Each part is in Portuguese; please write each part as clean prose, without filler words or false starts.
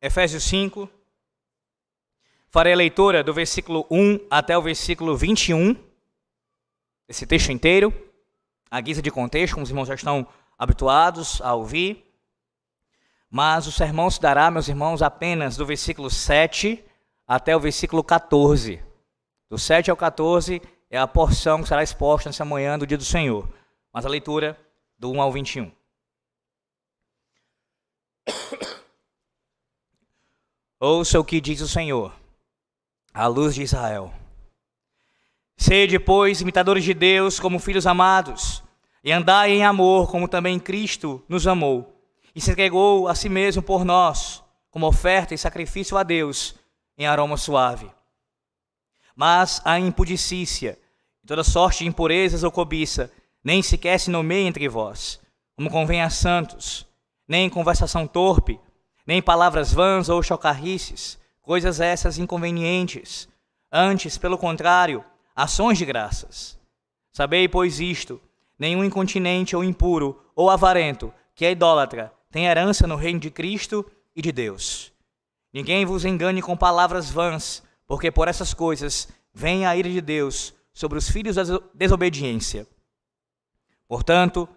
Efésios 5. Farei a leitura do versículo 1 até o versículo 21, esse texto inteiro, à guisa de contexto, como os irmãos já estão habituados a ouvir. Mas o sermão se dará, meus irmãos, apenas do versículo 7 até o versículo 14. Do 7 ao 14 é a porção que será exposta nessa manhã do dia do Senhor. Mas a leitura do 1 ao 21. Ouça o que diz o Senhor, à luz de Israel. Sede, pois, imitadores de Deus como filhos amados, e andai em amor como também Cristo nos amou, e se entregou a si mesmo por nós, como oferta e sacrifício a Deus, em aroma suave. Mas a impudicícia, e toda sorte de impurezas ou cobiça, nem sequer se nomeia entre vós, como convém a santos, nem em conversação torpe, nem palavras vãs ou chocarrices, coisas essas inconvenientes. Antes, pelo contrário, ações de graças. Sabei, pois, isto: nenhum incontinente ou impuro ou avarento, que é idólatra, tem herança no reino de Cristo e de Deus. Ninguém vos engane com palavras vãs, porque por essas coisas vem a ira de Deus sobre os filhos da desobediência. Portanto,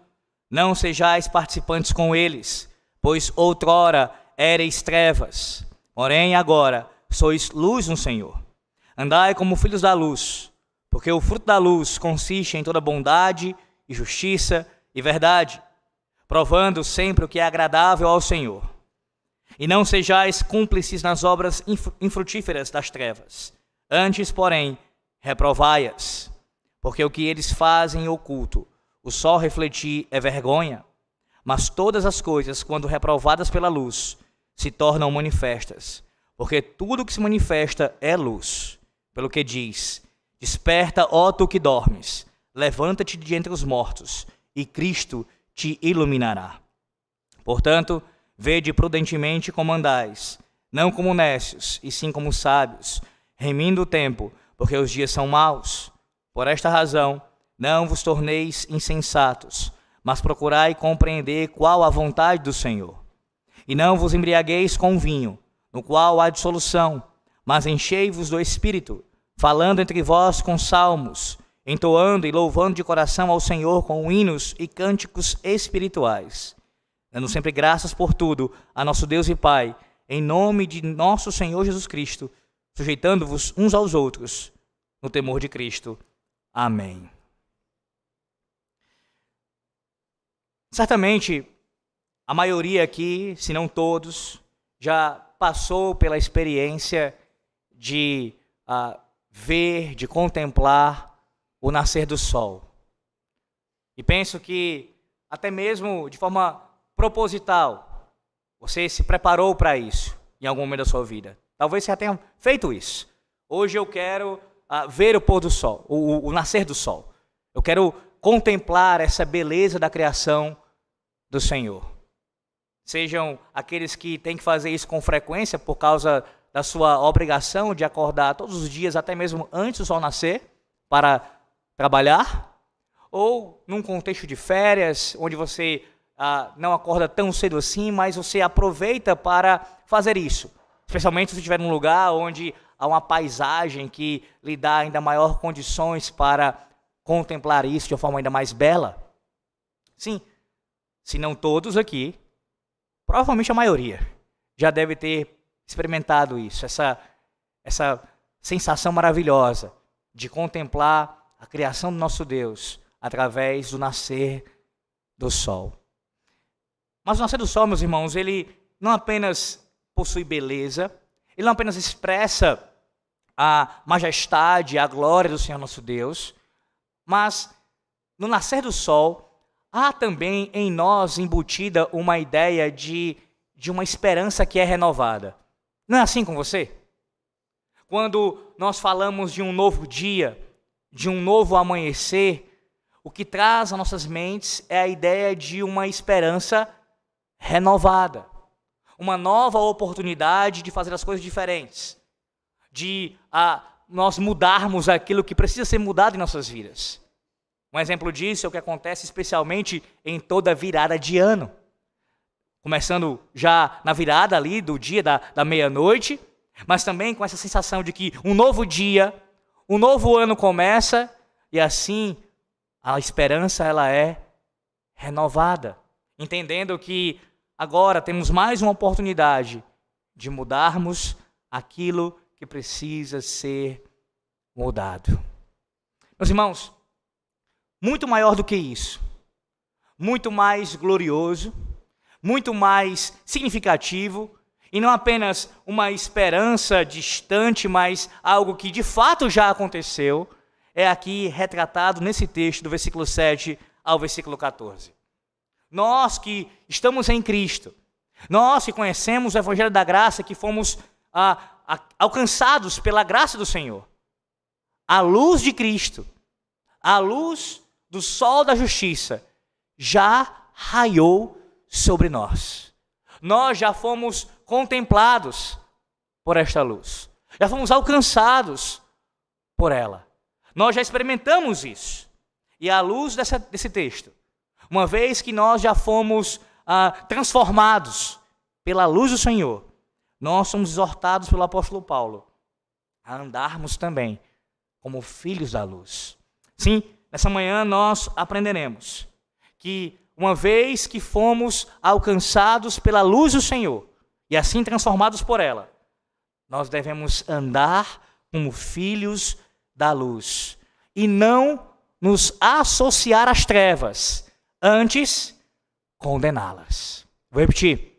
não sejais participantes com eles, pois outrora éreis trevas, porém agora sois luz no Senhor. Andai como filhos da luz, porque o fruto da luz consiste em toda bondade e justiça e verdade, provando sempre o que é agradável ao Senhor. E não sejais cúmplices nas obras infrutíferas das trevas, antes, porém, reprovai-as, porque o que eles fazem em oculto, o só refletir é vergonha. Mas todas as coisas, quando reprovadas pela luz, se tornam manifestas, porque tudo que se manifesta é luz. Pelo que diz: desperta, ó tu que dormes, levanta-te de entre os mortos, e Cristo te iluminará. Portanto, vede prudentemente como andais, não como necios, e sim como sábios, remindo o tempo, porque os dias são maus. Por esta razão, não vos torneis insensatos, mas procurai compreender qual a vontade do Senhor. E não vos embriagueis com vinho, no qual há dissolução, mas enchei-vos do Espírito, falando entre vós com salmos, entoando e louvando de coração ao Senhor com hinos e cânticos espirituais, dando sempre graças por tudo a nosso Deus e Pai, em nome de nosso Senhor Jesus Cristo, sujeitando-vos uns aos outros, no temor de Cristo. Amém. Certamente, a maioria aqui, se não todos, já passou pela experiência de ver, de contemplar o nascer do sol. E penso que, até mesmo de forma proposital, você se preparou para isso em algum momento da sua vida. Talvez você já tenha feito isso. Hoje eu quero ver o pôr do sol, o nascer do sol. Eu quero contemplar essa beleza da criação do Senhor. Sejam aqueles que têm que fazer isso com frequência por causa da sua obrigação de acordar todos os dias, até mesmo antes do sol nascer, para trabalhar, ou num contexto de férias, onde você não acorda tão cedo assim, mas você aproveita para fazer isso, especialmente se você estiver num lugar onde há uma paisagem que lhe dá ainda maior condições para contemplar isso de uma forma ainda mais bela. Sim, se não todos aqui, provavelmente a maioria já deve ter experimentado isso, essa sensação maravilhosa de contemplar a criação do nosso Deus através do nascer do sol. Mas o nascer do sol, meus irmãos, ele não apenas possui beleza, ele não apenas expressa a majestade, a glória do Senhor nosso Deus, mas no nascer do sol há também em nós embutida uma ideia de uma esperança que é renovada. Não é assim com você? Quando nós falamos de um novo dia, de um novo amanhecer, o que traz às nossas mentes é a ideia de uma esperança renovada. Uma nova oportunidade de fazer as coisas diferentes. De nós mudarmos aquilo que precisa ser mudado em nossas vidas. Um exemplo disso é o que acontece especialmente em toda virada de ano. começando já na virada ali do dia da meia-noite, mas também com essa sensação de que um novo dia, um novo ano começa e assim a esperança ela é renovada, entendendo que agora temos mais uma oportunidade de mudarmos aquilo que precisa ser mudado. Meus irmãos, muito maior do que isso, muito mais glorioso, muito mais significativo, e não apenas uma esperança distante, mas algo que de fato já aconteceu, é aqui retratado nesse texto do versículo 7 ao versículo 14. Nós que estamos em Cristo, nós que conhecemos o Evangelho da Graça, que fomos alcançados pela graça do Senhor, a luz de Cristo, a luz do sol da justiça, já raiou sobre nós. Nós já fomos contemplados por esta luz. Já fomos alcançados por ela. Nós já experimentamos isso. E à luz desse texto, uma vez que nós já fomos transformados pela luz do Senhor, nós somos exortados pelo apóstolo Paulo a andarmos também como filhos da luz. Sim, nessa manhã nós aprenderemos que uma vez que fomos alcançados pela luz do Senhor e assim transformados por ela, nós devemos andar como filhos da luz e não nos associar às trevas, antes condená-las. Vou repetir.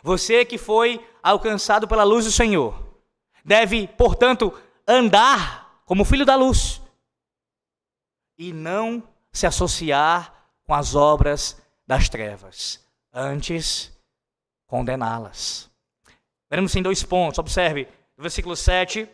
Você que foi alcançado pela luz do Senhor deve, portanto, andar como filho da luz e não se associar com as obras das trevas, antes condená-las. Veremos em 2 pontos, observe, do versículo 7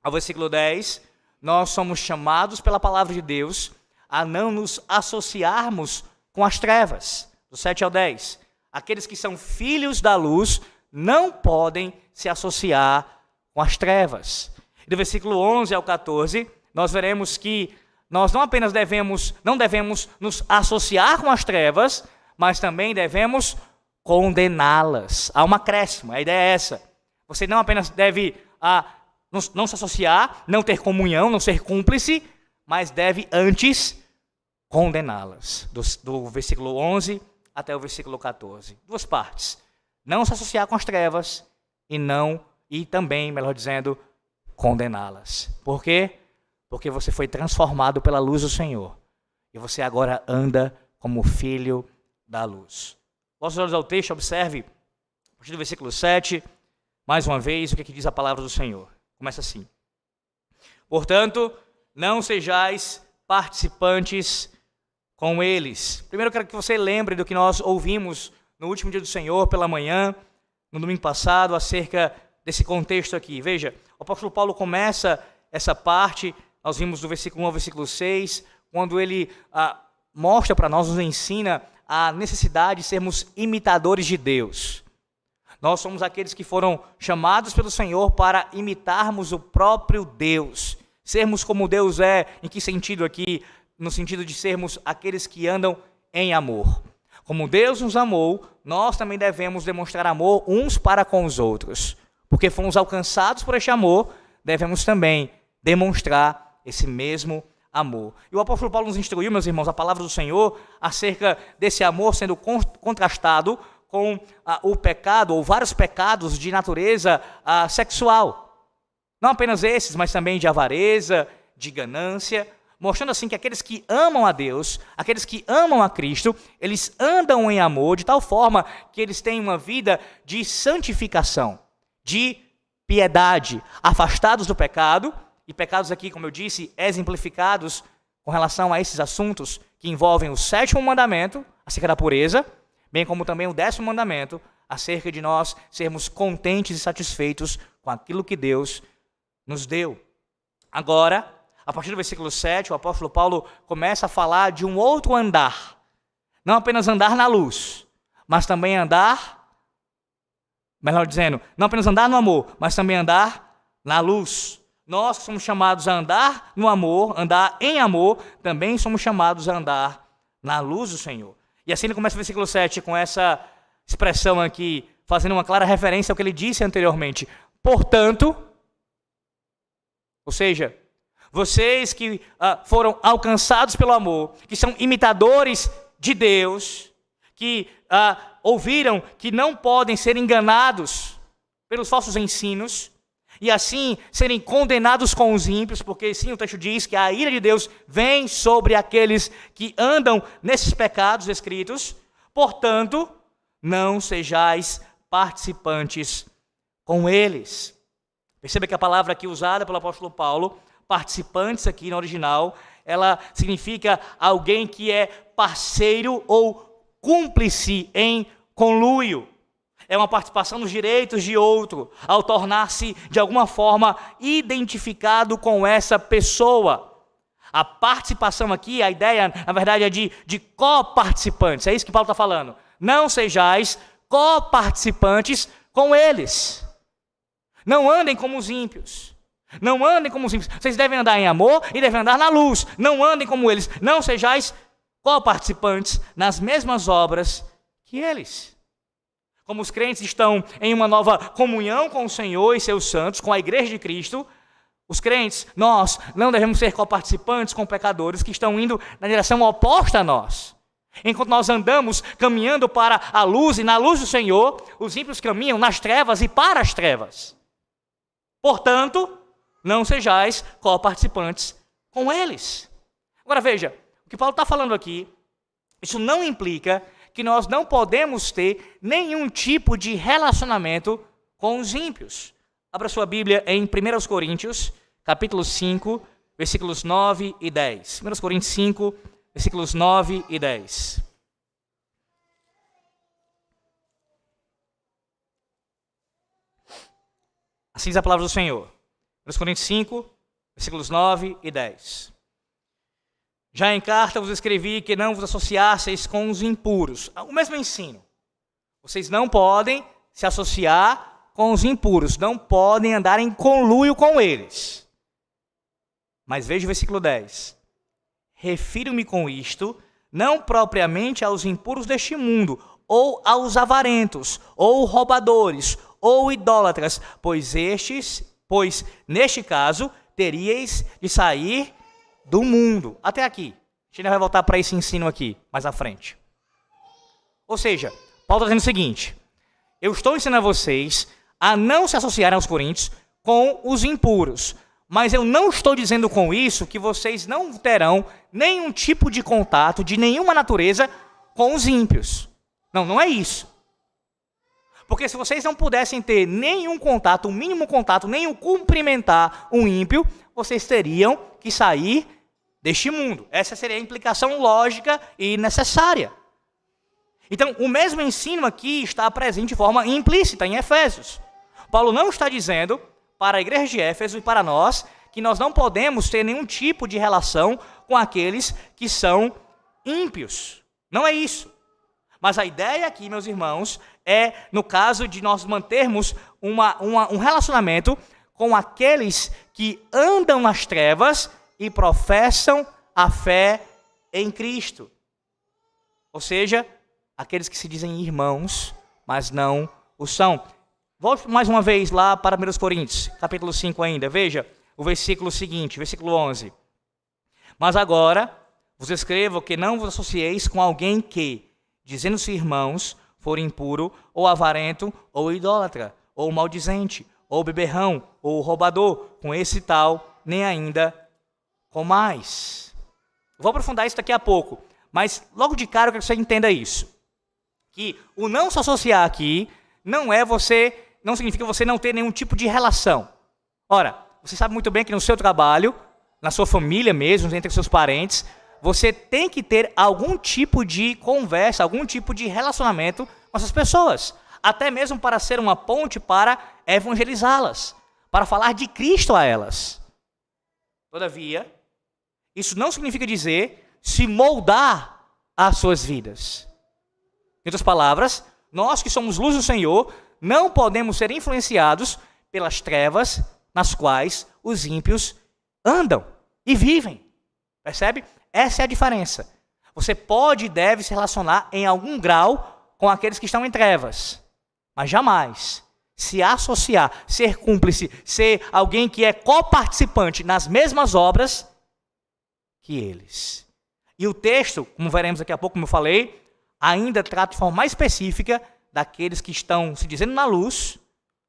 ao versículo 10, nós somos chamados pela palavra de Deus a não nos associarmos com as trevas, do 7 ao 10. Aqueles que são filhos da luz não podem se associar com as trevas. E do versículo 11 ao 14, nós veremos que nós não apenas não devemos nos associar com as trevas, mas também devemos condená-las. Há um acréscimo, a ideia é essa. Você não apenas deve não se associar, não ter comunhão, não ser cúmplice, mas deve antes condená-las. Do versículo 11 até o versículo 14. 2 partes. Não se associar com as trevas e também, melhor dizendo, condená-las. Por quê? Porque você foi transformado pela luz do Senhor. E você agora anda como filho da luz. Vossos olhos ao texto, observe, a partir do versículo 7, mais uma vez, o que diz a palavra do Senhor. Começa assim. Portanto, não sejais participantes com eles. Primeiro eu quero que você lembre do que nós ouvimos no último dia do Senhor, pela manhã, no domingo passado, acerca desse contexto aqui. Veja, o apóstolo Paulo começa essa parte, nós vimos do versículo 1 ao versículo 6, quando ele mostra para nós, nos ensina a necessidade de sermos imitadores de Deus. Nós somos aqueles que foram chamados pelo Senhor para imitarmos o próprio Deus. Sermos como Deus é, em que sentido aqui? No sentido de sermos aqueles que andam em amor. Como Deus nos amou, nós também devemos demonstrar amor uns para com os outros. Porque fomos alcançados por este amor, devemos também demonstrar esse mesmo amor. E o apóstolo Paulo nos instruiu, meus irmãos, a palavra do Senhor, acerca desse amor sendo contrastado com o pecado, ou vários pecados de natureza sexual. Não apenas esses, mas também de avareza, de ganância, mostrando assim que aqueles que amam a Deus, aqueles que amam a Cristo, eles andam em amor de tal forma que eles têm uma vida de santificação, de piedade, afastados do pecado, e pecados aqui, como eu disse, exemplificados com relação a esses assuntos que envolvem o 7º mandamento, acerca da pureza, bem como também o 10º mandamento, acerca de nós sermos contentes e satisfeitos com aquilo que Deus nos deu. Agora, a partir do versículo 7, o apóstolo Paulo começa a falar de um outro andar. Não apenas andar na luz, mas também andar, melhor dizendo, não apenas andar no amor, mas também andar na luz. Nós que somos chamados a andar no amor, andar em amor, também somos chamados a andar na luz do Senhor. E assim ele começa o versículo 7 com essa expressão aqui, fazendo uma clara referência ao que ele disse anteriormente. Portanto, ou seja, vocês que foram alcançados pelo amor, que são imitadores de Deus, que ouviram que não podem ser enganados pelos falsos ensinos, e assim serem condenados com os ímpios, porque sim, o texto diz que a ira de Deus vem sobre aqueles que andam nesses pecados escritos. Portanto, não sejais participantes com eles. Perceba que a palavra aqui usada pelo apóstolo Paulo, participantes aqui no original, ela significa alguém que é parceiro ou cúmplice em conluio. É uma participação nos direitos de outro, ao tornar-se, de alguma forma, identificado com essa pessoa. A participação aqui, a ideia, na verdade, é de coparticipantes. É isso que Paulo está falando. Não sejais coparticipantes com eles. Não andem como os ímpios. Não andem como os ímpios. Vocês devem andar em amor e devem andar na luz. Não andem como eles. Não sejais coparticipantes nas mesmas obras que eles. Como os crentes estão em uma nova comunhão com o Senhor e seus santos, com a igreja de Cristo, os crentes, nós não devemos ser coparticipantes com pecadores que estão indo na direção oposta a nós. Enquanto nós andamos caminhando para a luz e na luz do Senhor, os ímpios caminham nas trevas e para as trevas. Portanto, não sejais coparticipantes com eles. Agora veja, o que Paulo está falando aqui, isso não implica que nós não podemos ter nenhum tipo de relacionamento com os ímpios. Abra sua Bíblia em 1 Coríntios, capítulo 5, versículos 9 e 10. 1 Coríntios 5, versículos 9 e 10. Assim diz a palavra do Senhor. 1 Coríntios 5, versículos 9 e 10. Já em carta vos escrevi que não vos associasseis com os impuros. O mesmo ensino. Vocês não podem se associar com os impuros. Não podem andar em conluio com eles. Mas veja o versículo 10. Refiro-me com isto, não propriamente aos impuros deste mundo, ou aos avarentos, ou roubadores, ou idólatras, pois neste caso teríeis de sair do mundo. Até aqui. A gente ainda vai voltar para esse ensino aqui, mais à frente. Ou seja, Paulo está dizendo o seguinte: eu estou ensinando a vocês a não se associarem aos coríntios com os impuros. Mas eu não estou dizendo com isso que vocês não terão nenhum tipo de contato, de nenhuma natureza, com os ímpios. Não, não é isso. Porque se vocês não pudessem ter nenhum contato, o mínimo contato, nem o cumprimentar um ímpio, vocês teriam que sair deste mundo. Essa seria a implicação lógica e necessária. Então, o mesmo ensino aqui está presente de forma implícita em Efésios. Paulo não está dizendo para a igreja de Éfeso e para nós que nós não podemos ter nenhum tipo de relação com aqueles que são ímpios. Não é isso. Mas a ideia aqui, meus irmãos, é no caso de nós mantermos um relacionamento com aqueles que andam nas trevas e professam a fé em Cristo. Ou seja, aqueles que se dizem irmãos, mas não o são. Volte mais uma vez lá para 1 Coríntios, capítulo 5 ainda. Veja o versículo seguinte, versículo 11. Mas agora vos escrevo que não vos associeis com alguém que, dizendo-se irmãos, for impuro, ou avarento, ou idólatra, ou maldizente, ou beberrão, ou roubador, com esse tal, nem ainda com mais. Vou aprofundar isso daqui a pouco, mas logo de cara eu quero que você entenda isso. Que o não se associar aqui não significa você não ter nenhum tipo de relação. Ora, você sabe muito bem que no seu trabalho, na sua família mesmo, entre seus parentes, você tem que ter algum tipo de conversa, algum tipo de relacionamento com essas pessoas. Até mesmo para ser uma ponte para evangelizá-las, para falar de Cristo a elas. Todavia, isso não significa dizer se moldar às suas vidas. Em outras palavras, nós que somos luz do Senhor, não podemos ser influenciados pelas trevas nas quais os ímpios andam e vivem. Percebe? Essa é a diferença. Você pode e deve se relacionar em algum grau com aqueles que estão em trevas, mas jamais se associar, ser cúmplice, ser alguém que é coparticipante nas mesmas obras que eles. E o texto, como veremos daqui a pouco, como eu falei, ainda trata de forma mais específica daqueles que estão se dizendo na luz,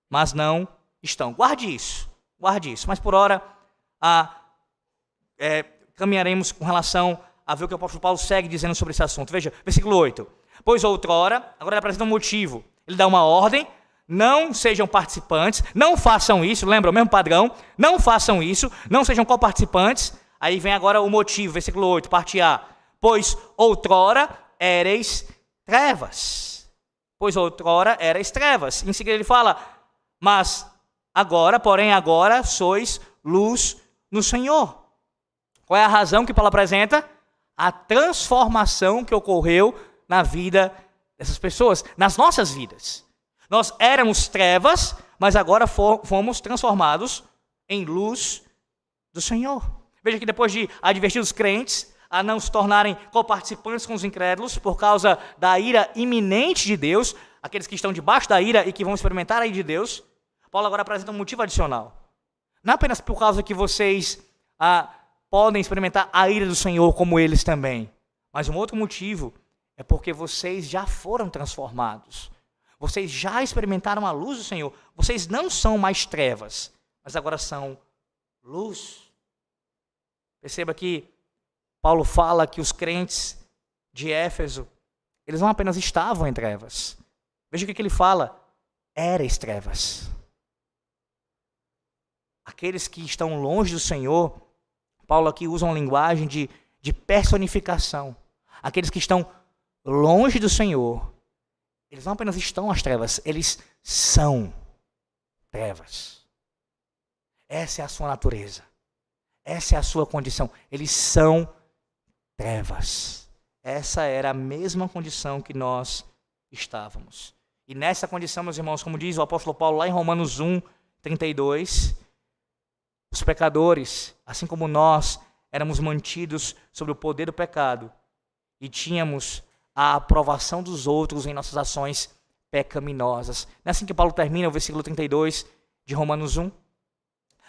mas não estão. Guarde isso. Mas por hora, caminharemos com relação a ver o que o apóstolo Paulo segue dizendo sobre esse assunto. Veja, versículo 8. Pois outrora, agora ele apresenta um motivo. Ele dá uma ordem: não sejam participantes, não façam isso. Lembra o mesmo padrão? Não façam isso, não sejam coparticipantes. Aí vem agora o motivo, versículo 8, parte A. Pois outrora éreis trevas. Pois outrora éreis trevas. Em seguida ele fala: mas agora, porém agora, sois luz no Senhor. Qual é a razão que Paulo apresenta? A transformação que ocorreu na vida dessas pessoas, nas nossas vidas. Nós éramos trevas, mas agora fomos transformados em luz do Senhor. Veja que depois de advertir os crentes a não se tornarem coparticipantes com os incrédulos por causa da ira iminente de Deus, aqueles que estão debaixo da ira e que vão experimentar a ira de Deus, Paulo agora apresenta um motivo adicional. Não apenas por causa que vocês podem experimentar a ira do Senhor como eles também, mas um outro motivo é porque vocês já foram transformados. Vocês já experimentaram a luz do Senhor. Vocês não são mais trevas, mas agora são luz. Perceba que Paulo fala que os crentes de Éfeso, eles não apenas estavam em trevas. Veja o que ele fala: éreis trevas. Aqueles que estão longe do Senhor, Paulo aqui usa uma linguagem de personificação. Aqueles que estão longe do Senhor, eles não apenas estão nas trevas, eles são trevas. Essa é a sua natureza. Essa é a sua condição. Eles são trevas. Essa era a mesma condição que nós estávamos. E nessa condição, meus irmãos, como diz o apóstolo Paulo lá em Romanos 1, 32, os pecadores, assim como nós, éramos mantidos sob o poder do pecado e tínhamos a aprovação dos outros em nossas ações pecaminosas. Não é assim que Paulo termina o versículo 32 de Romanos 1?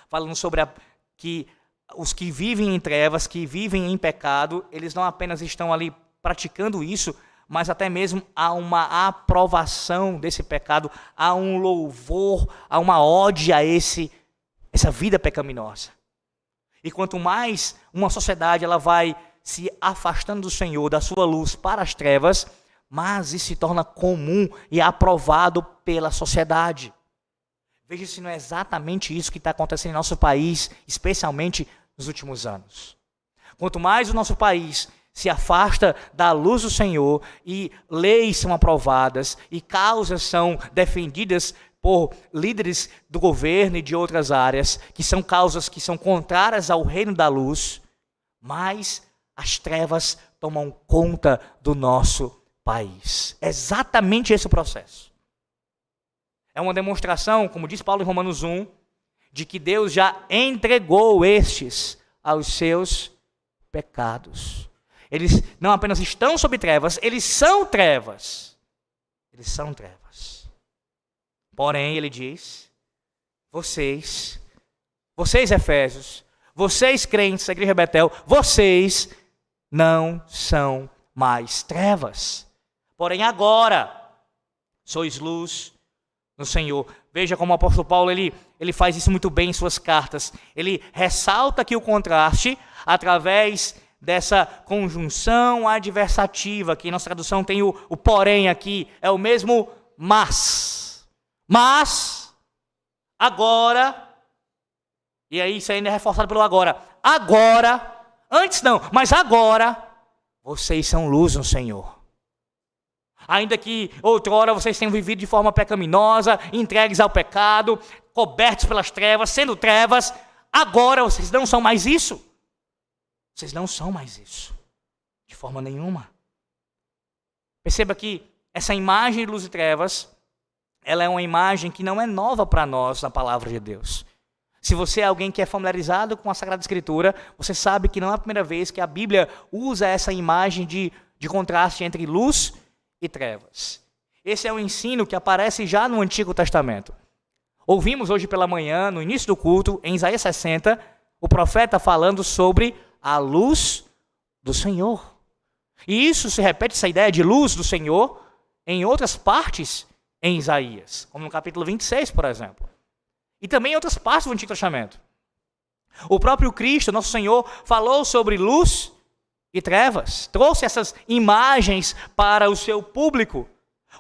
Falando sobre que os que vivem em trevas, que vivem em pecado, eles não apenas estão ali praticando isso, mas até mesmo há uma aprovação desse pecado, há um louvor, há uma ode a essa vida pecaminosa. E quanto mais uma sociedade ela vai se afastando do Senhor, da sua luz para as trevas, mas isso se torna comum e aprovado pela sociedade. Veja se não é exatamente isso que está acontecendo em nosso país, especialmente nos últimos anos. Quanto mais o nosso país se afasta da luz do Senhor e leis são aprovadas e causas são defendidas por líderes do governo e de outras áreas, que são causas que são contrárias ao reino da luz, mais as trevas tomam conta do nosso país. É exatamente esse o processo. É uma demonstração, como diz Paulo em Romanos 1, de que Deus já entregou estes aos seus pecados. Eles não apenas estão sob trevas, eles são trevas. Eles são trevas. Porém, ele diz, vocês Efésios, vocês crentes da Igreja Betel, vocês não são mais trevas. Porém, agora sois luz no Senhor. Veja como o apóstolo Paulo ele faz isso muito bem em suas cartas. Ele ressalta aqui o contraste através dessa conjunção adversativa, que em nossa tradução tem o porém aqui, é o mesmo mas. Mas, agora, e aí isso ainda é reforçado pelo agora. Agora, antes não, mas agora, vocês são luz no Senhor. Ainda que outrora vocês tenham vivido de forma pecaminosa, entregues ao pecado, cobertos pelas trevas, sendo trevas, agora vocês não são mais isso. Vocês não são mais isso, de forma nenhuma. Perceba que essa imagem de luz e trevas, ela é uma imagem que não é nova para nós na palavra de Deus. Se você é alguém que é familiarizado com a Sagrada Escritura, você sabe que não é a primeira vez que a Bíblia usa essa imagem de contraste entre luz e trevas. Esse é um ensino que aparece já no Antigo Testamento. Ouvimos hoje pela manhã, no início do culto, em Isaías 60, o profeta falando sobre a luz do Senhor. E isso se repete, essa ideia de luz do Senhor, em outras partes em Isaías, como no capítulo 26, por exemplo. E também em outras partes do Antigo Testamento. O próprio Cristo, nosso Senhor, falou sobre luz e trevas, trouxe essas imagens para o seu público.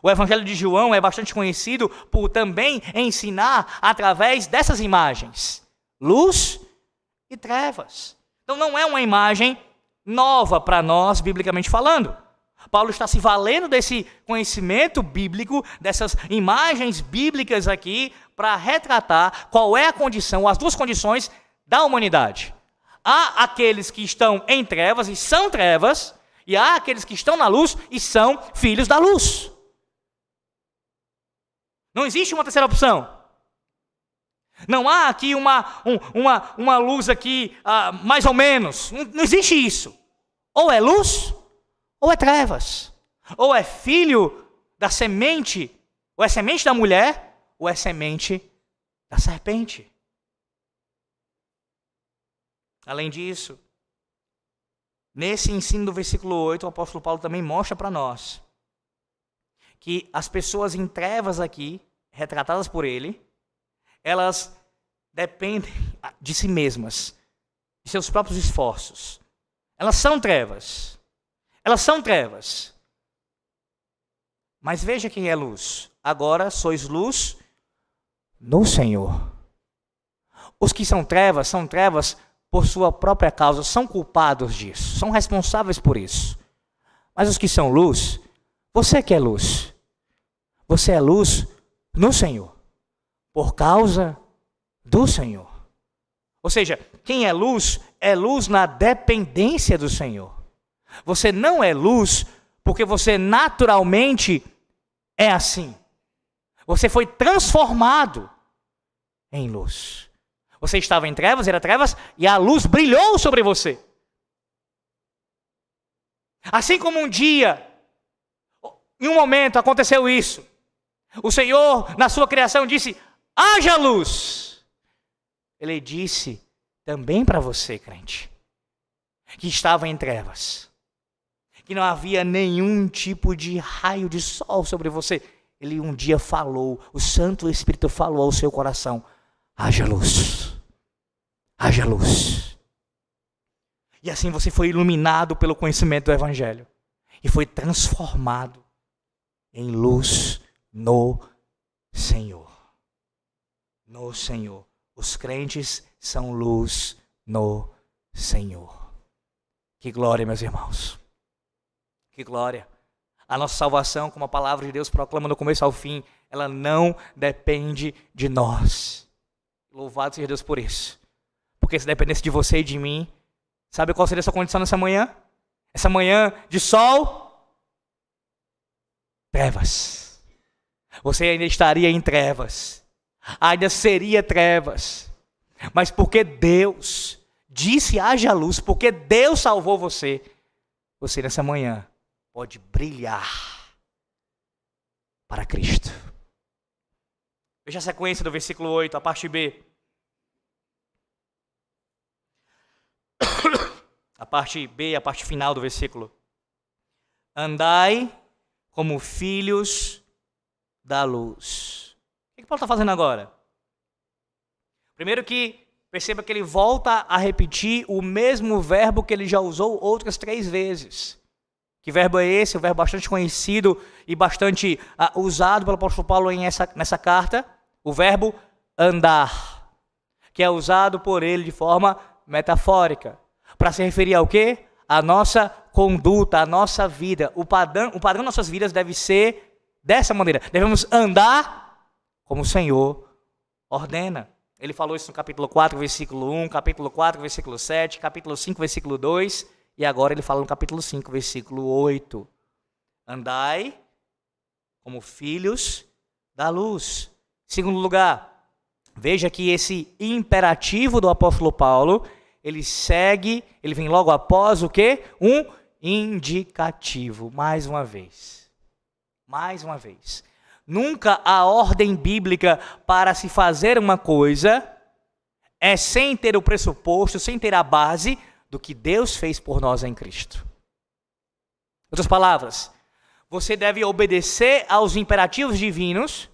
O Evangelho de João é bastante conhecido por também ensinar através dessas imagens, luz e trevas. Então não é uma imagem nova para nós, biblicamente falando. Paulo está se valendo desse conhecimento bíblico, dessas imagens bíblicas aqui, para retratar qual é a condição, as duas condições da humanidade. Há aqueles que estão em trevas e são trevas, e há aqueles que estão na luz e são filhos da luz. Não existe uma terceira opção. Não há aqui uma luz aqui, mais ou menos. Não existe isso. Ou é luz, ou é trevas. Ou é filho da semente, ou é semente da mulher, ou é semente da serpente. Além disso, nesse ensino do versículo 8, o apóstolo Paulo também mostra para nós que as pessoas em trevas aqui, retratadas por ele, elas dependem de si mesmas, de seus próprios esforços. Elas são trevas. Elas são trevas. Mas veja quem é luz. Agora sois luz no Senhor. Os que são trevas por sua própria causa, são culpados disso, são responsáveis por isso. Mas os que são luz, você que é luz, você é luz no Senhor, por causa do Senhor. Ou seja, quem é luz na dependência do Senhor. Você não é luz porque você naturalmente é assim. Você foi transformado em luz. Você estava em trevas, era trevas, e a luz brilhou sobre você. Assim como um dia, em um momento aconteceu isso. O Senhor, na sua criação, disse, haja luz. Ele disse também para você, crente, que estava em trevas, que não havia nenhum tipo de raio de sol sobre você. Ele um dia falou, o Santo Espírito falou ao seu coração, haja luz, haja luz. E assim você foi iluminado pelo conhecimento do Evangelho e foi transformado em luz no Senhor. No Senhor. Os crentes são luz no Senhor. Que glória, meus irmãos. Que glória. A nossa salvação, como a palavra de Deus proclama do começo ao fim, ela não depende de nós. Louvado seja Deus por isso. Porque se dependesse de você e de mim, sabe qual seria a sua condição nessa manhã? Essa manhã de sol? Trevas. Você ainda estaria em trevas. Ainda seria trevas. Mas porque Deus disse haja luz, porque Deus salvou você, você nessa manhã pode brilhar para Cristo. Veja a sequência do versículo 8, a parte B. A parte B, a parte final do versículo. Andai como filhos da luz. O que Paulo está fazendo agora? Primeiro que perceba que ele volta a repetir o mesmo verbo que ele já usou outras 3 vezes. Que verbo é esse? Um verbo bastante conhecido e bastante usado pelo apóstolo Paulo nessa carta. O verbo andar, que é usado por ele de forma metafórica. Para se referir ao quê? A nossa conduta, a nossa vida. O padrão das nossas vidas deve ser dessa maneira. Devemos andar como o Senhor ordena. Ele falou isso no capítulo 4, versículo 1, capítulo 4, versículo 7, capítulo 5, versículo 2, e agora ele fala no capítulo 5, versículo 8. Andai como filhos da luz. Segundo lugar, veja que esse imperativo do apóstolo Paulo, ele vem logo após o quê? Um indicativo, mais uma vez. mais uma vez, nunca a ordem bíblica para se fazer uma coisa é sem ter o pressuposto, sem ter a base do que Deus fez por nós em Cristo. Em outras palavras, você deve obedecer aos imperativos divinos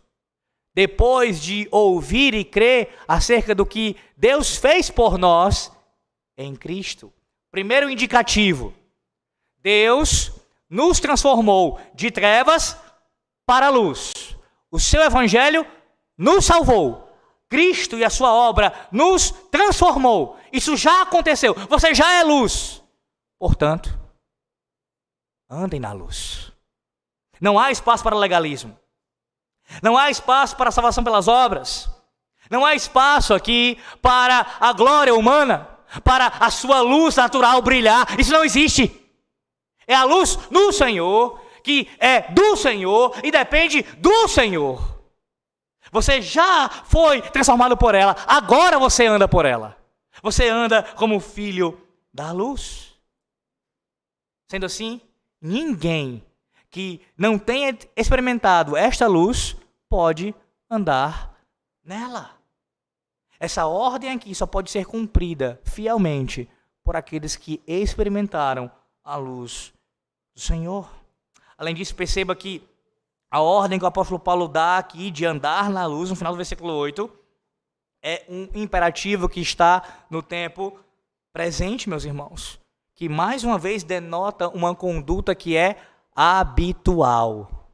depois de ouvir e crer acerca do que Deus fez por nós em Cristo. Primeiro indicativo: Deus nos transformou de trevas para a luz. O seu evangelho nos salvou. Cristo e a sua obra nos transformou. Isso já aconteceu. Você já é luz. Portanto, andem na luz. Não há espaço para legalismo. Não há espaço para a salvação pelas obras. Não há espaço aqui para a glória humana, para a sua luz natural brilhar. Isso não existe. É a luz no Senhor, que é do Senhor e depende do Senhor. Você já foi transformado por ela, agora você anda por ela. Você anda como filho da luz. Sendo assim, ninguém que não tenha experimentado esta luz pode andar nela. Essa ordem aqui só pode ser cumprida fielmente por aqueles que experimentaram a luz do Senhor. Além disso, perceba que a ordem que o apóstolo Paulo dá aqui de andar na luz, no final do versículo 8, é um imperativo que está no tempo presente, meus irmãos, que mais uma vez denota uma conduta que é habitual.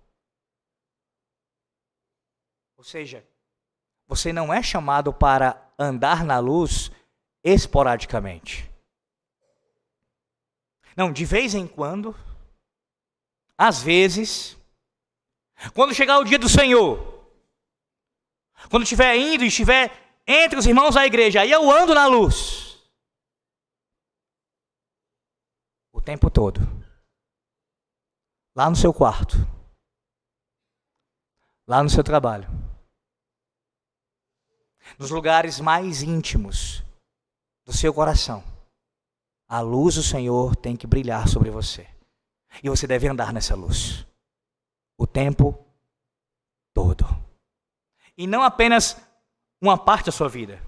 Ou seja, você não é chamado para andar na luz esporadicamente. Não, de vez em quando, às vezes, quando chegar o dia do Senhor, quando estiver indo e estiver entre os irmãos da igreja, aí eu ando na luz. O tempo todo. Lá no seu quarto. Lá no seu trabalho. Nos lugares mais íntimos do seu coração. A luz do Senhor tem que brilhar sobre você. E você deve andar nessa luz. O tempo todo. E não apenas uma parte da sua vida.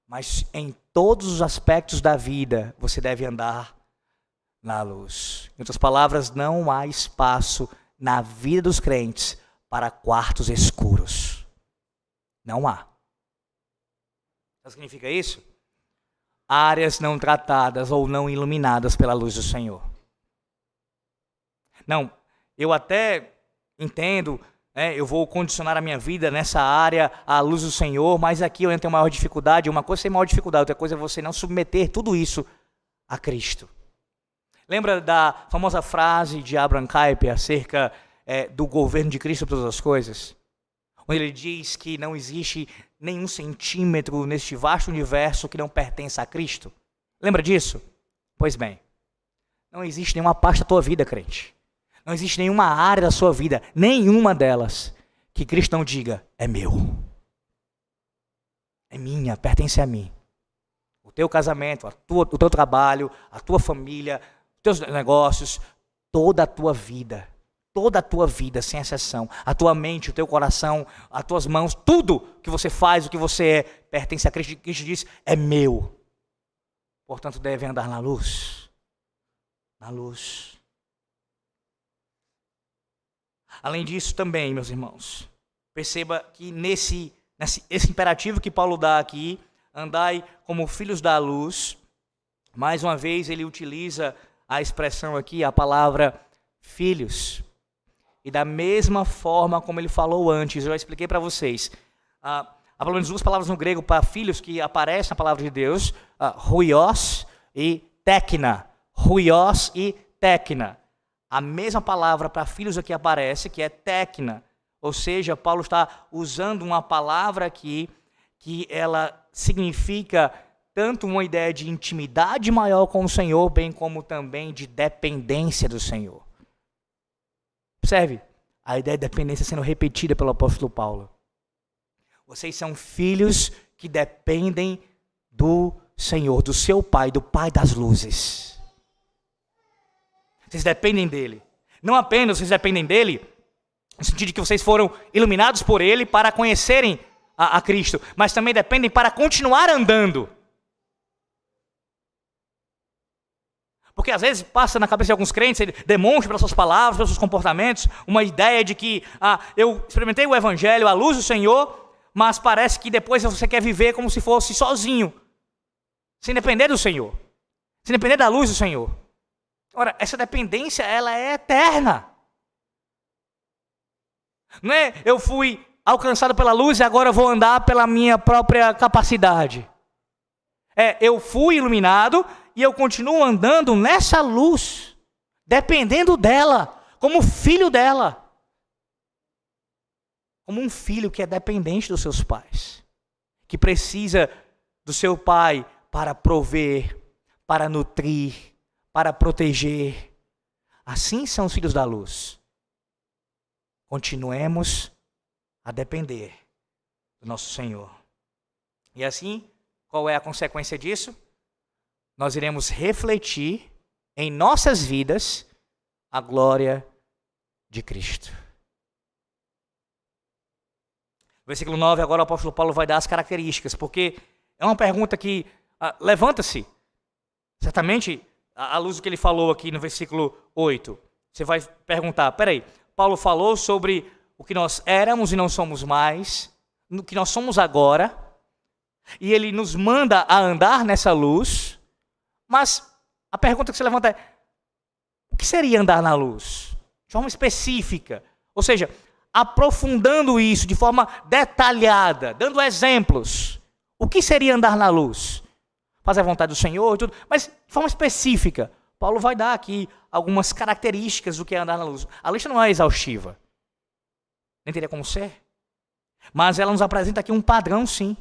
Mas em todos os aspectos da vida, você deve andar na luz. Em outras palavras, não há espaço na vida dos crentes para quartos escuros. Não há. O que significa isso? Áreas não tratadas ou não iluminadas pela luz do Senhor. Não, eu até entendo, eu vou condicionar a minha vida nessa área à luz do Senhor, mas aqui eu tenho maior dificuldade. Uma coisa é ter maior dificuldade, outra coisa é você não submeter tudo isso a Cristo. Lembra da famosa frase de Abraham Kuyper acerca do governo de Cristo sobre todas as coisas? Onde ele diz que não existe nenhum centímetro neste vasto universo que não pertença a Cristo. Lembra disso? Pois bem, não existe nenhuma parte da tua vida, crente. Não existe nenhuma área da sua vida, nenhuma delas, que Cristo não diga, é meu. É minha, pertence a mim. O teu casamento, o teu trabalho, a tua família, os teus negócios, toda a tua vida, sem exceção, a tua mente, o teu coração, as tuas mãos, tudo que você faz, o que você é, pertence a Cristo. Cristo diz, é meu. Portanto, deve andar na luz. Na luz. Além disso também, meus irmãos, perceba que esse imperativo que Paulo dá aqui, andai como filhos da luz, mais uma vez ele utiliza a expressão aqui, a palavra filhos. E da mesma forma como ele falou antes, eu já expliquei para vocês, há pelo menos duas palavras no grego para filhos que aparecem na palavra de Deus, huios e tekna. Huios e tekna. A mesma palavra para filhos aqui aparece, que é tekna. Ou seja, Paulo está usando uma palavra aqui que ela significa tanto uma ideia de intimidade maior com o Senhor, bem como também de dependência do Senhor. Observe a ideia de dependência sendo repetida pelo apóstolo Paulo. Vocês são filhos que dependem do Senhor, do seu Pai, do Pai das luzes. Vocês dependem dele. Não apenas vocês dependem dele, no sentido de que vocês foram iluminados por ele para conhecerem a Cristo, mas também dependem para continuar andando. Porque às vezes passa na cabeça de alguns crentes, ele demonstra pelas suas palavras, pelos seus comportamentos, uma ideia de que eu experimentei o Evangelho à luz do Senhor, mas parece que depois você quer viver como se fosse sozinho, sem depender do Senhor, sem depender da luz do Senhor. Ora, essa dependência, ela é eterna. Não é eu fui alcançado pela luz e agora vou andar pela minha própria capacidade. Eu fui iluminado e eu continuo andando nessa luz, dependendo dela, como filho dela. Como um filho que é dependente dos seus pais, que precisa do seu pai para prover, para nutrir, para proteger. Assim são os filhos da luz. Continuemos a depender do nosso Senhor. E assim, qual é a consequência disso? Nós iremos refletir em nossas vidas a glória de Cristo. Versículo 9, agora o apóstolo Paulo vai dar as características, porque é uma pergunta que levanta-se. Certamente, à luz do que ele falou aqui no versículo 8, você vai perguntar, peraí, Paulo falou sobre o que nós éramos e não somos mais, no que nós somos agora, e ele nos manda a andar nessa luz, mas a pergunta que se levanta é, o que seria andar na luz? De forma específica, ou seja, aprofundando isso de forma detalhada, dando exemplos. O que seria andar na luz? Fazer a vontade do Senhor e tudo, mas de forma específica. Paulo vai dar aqui algumas características do que é andar na luz. A lista não é exaustiva, nem teria como ser, mas ela nos apresenta aqui um padrão, sim,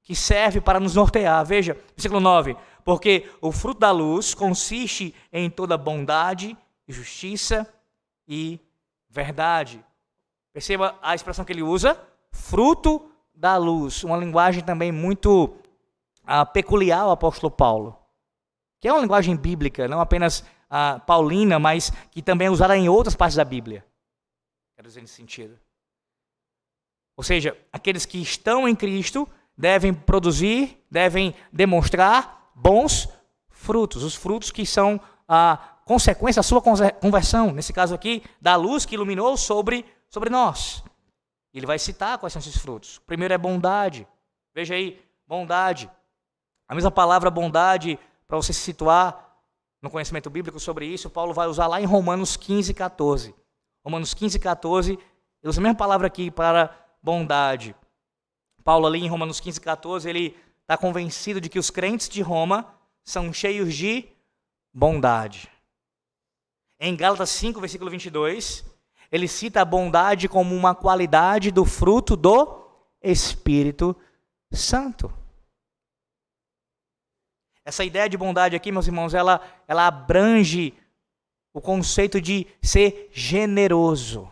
que serve para nos nortear. Veja, versículo 9. Porque o fruto da luz consiste em toda bondade, justiça e verdade. Perceba a expressão que ele usa, fruto da luz. Uma linguagem também muito peculiar ao apóstolo Paulo. Que é uma linguagem bíblica, não apenas paulina, mas que também é usada em outras partes da Bíblia. Quero dizer nesse sentido. Ou seja, aqueles que estão em Cristo devem produzir, devem demonstrar bons frutos. Os frutos que são a consequência da sua conversão. Nesse caso aqui, da luz que iluminou sobre nós. Ele vai citar quais são esses frutos. O primeiro é bondade. Veja aí, bondade. A mesma palavra bondade, para você se situar no conhecimento bíblico sobre isso, Paulo vai usar lá em Romanos 15, 14. Romanos 15, 14, ele usa a mesma palavra aqui para bondade. Paulo ali em Romanos 15, 14, ele está convencido de que os crentes de Roma são cheios de bondade. Em Gálatas 5, versículo 22, ele cita a bondade como uma qualidade do fruto do Espírito Santo. Essa ideia de bondade aqui, meus irmãos, ela abrange o conceito de ser generoso.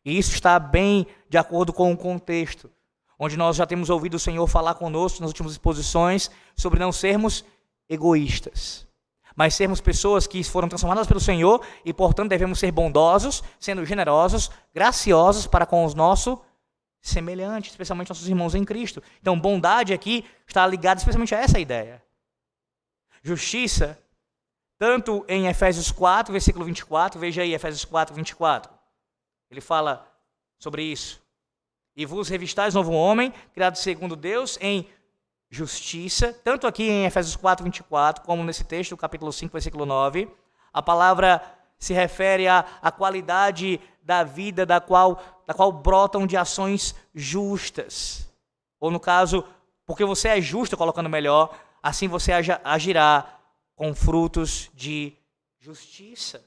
E isso está bem de acordo com o contexto, onde nós já temos ouvido o Senhor falar conosco nas últimas exposições sobre não sermos egoístas, mas sermos pessoas que foram transformadas pelo Senhor e, portanto, devemos ser bondosos, sendo generosos, graciosos para com os nossos semelhantes, especialmente nossos irmãos em Cristo. Então, bondade aqui está ligada especialmente a essa ideia. Justiça, tanto em Efésios 4, versículo 24, veja aí Efésios 4, 24. Ele fala sobre isso. E vos revistais novo homem, criado segundo Deus, em justiça, tanto aqui em Efésios 4, 24, como nesse texto, capítulo 5, versículo 9. A palavra se refere à qualidade da vida da qual brotam de ações justas. Ou no caso, porque você é justo, colocando melhor, assim você agirá com frutos de justiça.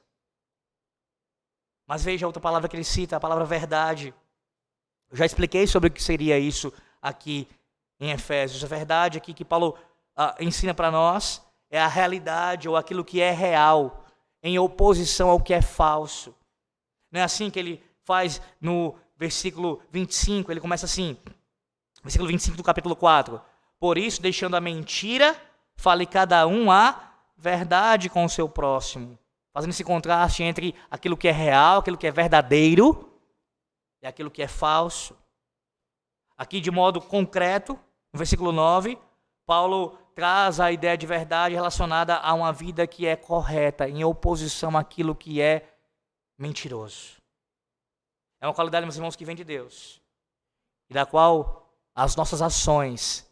Mas veja outra palavra que ele cita, a palavra verdade. Eu já expliquei sobre o que seria isso aqui em Efésios. A verdade aqui que Paulo ensina para nós é a realidade ou aquilo que é real, em oposição ao que é falso. Não é assim que ele faz no versículo 25, ele começa assim, versículo 25 do capítulo 4. Por isso, deixando a mentira, fale cada um a verdade com o seu próximo. fazendo esse contraste entre aquilo que é real, aquilo que é verdadeiro e aquilo que é falso. Aqui, de modo concreto, no versículo 9, Paulo traz a ideia de verdade relacionada a uma vida que é correta, em oposição àquilo que é mentiroso. É uma qualidade, meus irmãos, que vem de Deus, e da qual as nossas ações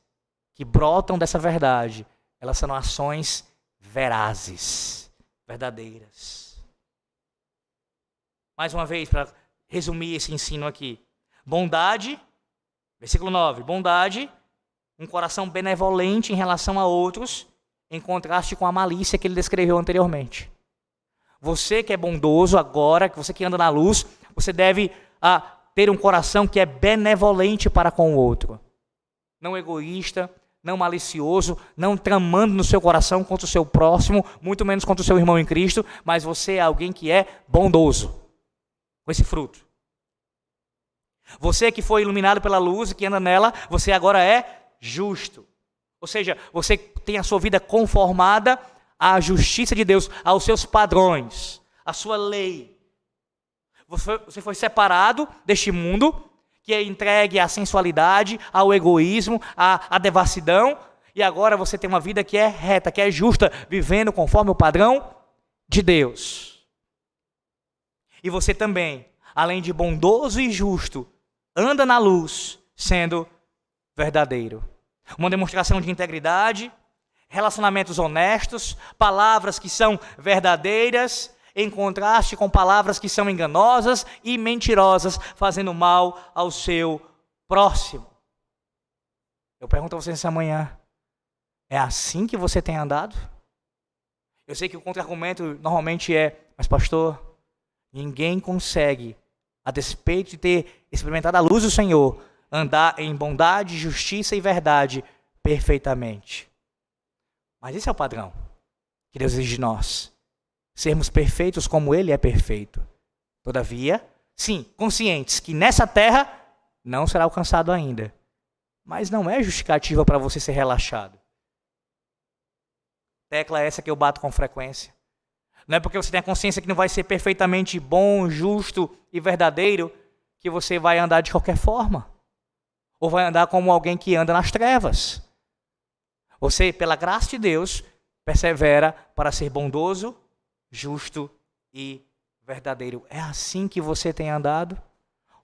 que brotam dessa verdade, elas são ações verazes, verdadeiras. Mais uma vez, para resumir esse ensino aqui. Bondade, versículo 9, bondade, um coração benevolente em relação a outros, em contraste com a malícia que ele descreveu anteriormente. Você que é bondoso agora, que você que anda na luz, você deve ter um coração que é benevolente para com o outro. Não egoísta, não malicioso, não tramando no seu coração contra o seu próximo, muito menos contra o seu irmão em Cristo, mas você é alguém que é bondoso, com esse fruto. Você que foi iluminado pela luz e que anda nela, você agora é justo. Ou seja, você tem a sua vida conformada à justiça de Deus, aos seus padrões, à sua lei. Você foi separado deste mundo, que é entregue à sensualidade, ao egoísmo, à devassidão, e agora você tem uma vida que é reta, que é justa, vivendo conforme o padrão de Deus. E você também, além de bondoso e justo, anda na luz, sendo verdadeiro. Uma demonstração de integridade, relacionamentos honestos, palavras que são verdadeiras, em contraste com palavras que são enganosas e mentirosas, fazendo mal ao seu próximo. Eu pergunto a você essa manhã, é assim que você tem andado? Eu sei que o contra-argumento normalmente é, mas pastor, ninguém consegue, a despeito de ter experimentado a luz do Senhor, andar em bondade, justiça e verdade perfeitamente. Mas esse é o padrão que Deus exige de nós. Sermos perfeitos como Ele é perfeito. Todavia, sim, conscientes que nessa terra não será alcançado ainda. Mas não é justificativa para você ser relaxado. Tecla essa que eu bato com frequência. Não é porque você tem a consciência que não vai ser perfeitamente bom, justo e verdadeiro que você vai andar de qualquer forma. Ou vai andar como alguém que anda nas trevas. Você, pela graça de Deus, persevera para ser bondoso, justo e verdadeiro. É assim que você tem andado?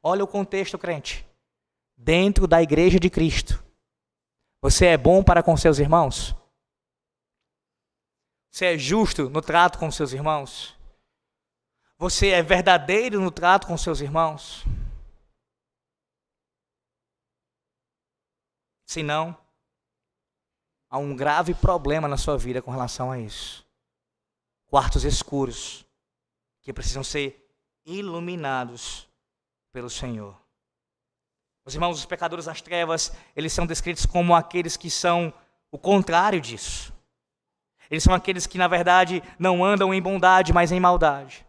Olha o contexto, crente. Dentro da igreja de Cristo. Você é bom para com seus irmãos? Você é justo no trato com seus irmãos? Você é verdadeiro no trato com seus irmãos? Se não, há um grave problema na sua vida com relação a isso. Quartos escuros que precisam ser iluminados pelo Senhor. Os irmãos, os pecadores das trevas, eles são descritos como aqueles que são o contrário disso. Eles são aqueles que, na verdade, não andam em bondade, mas em maldade.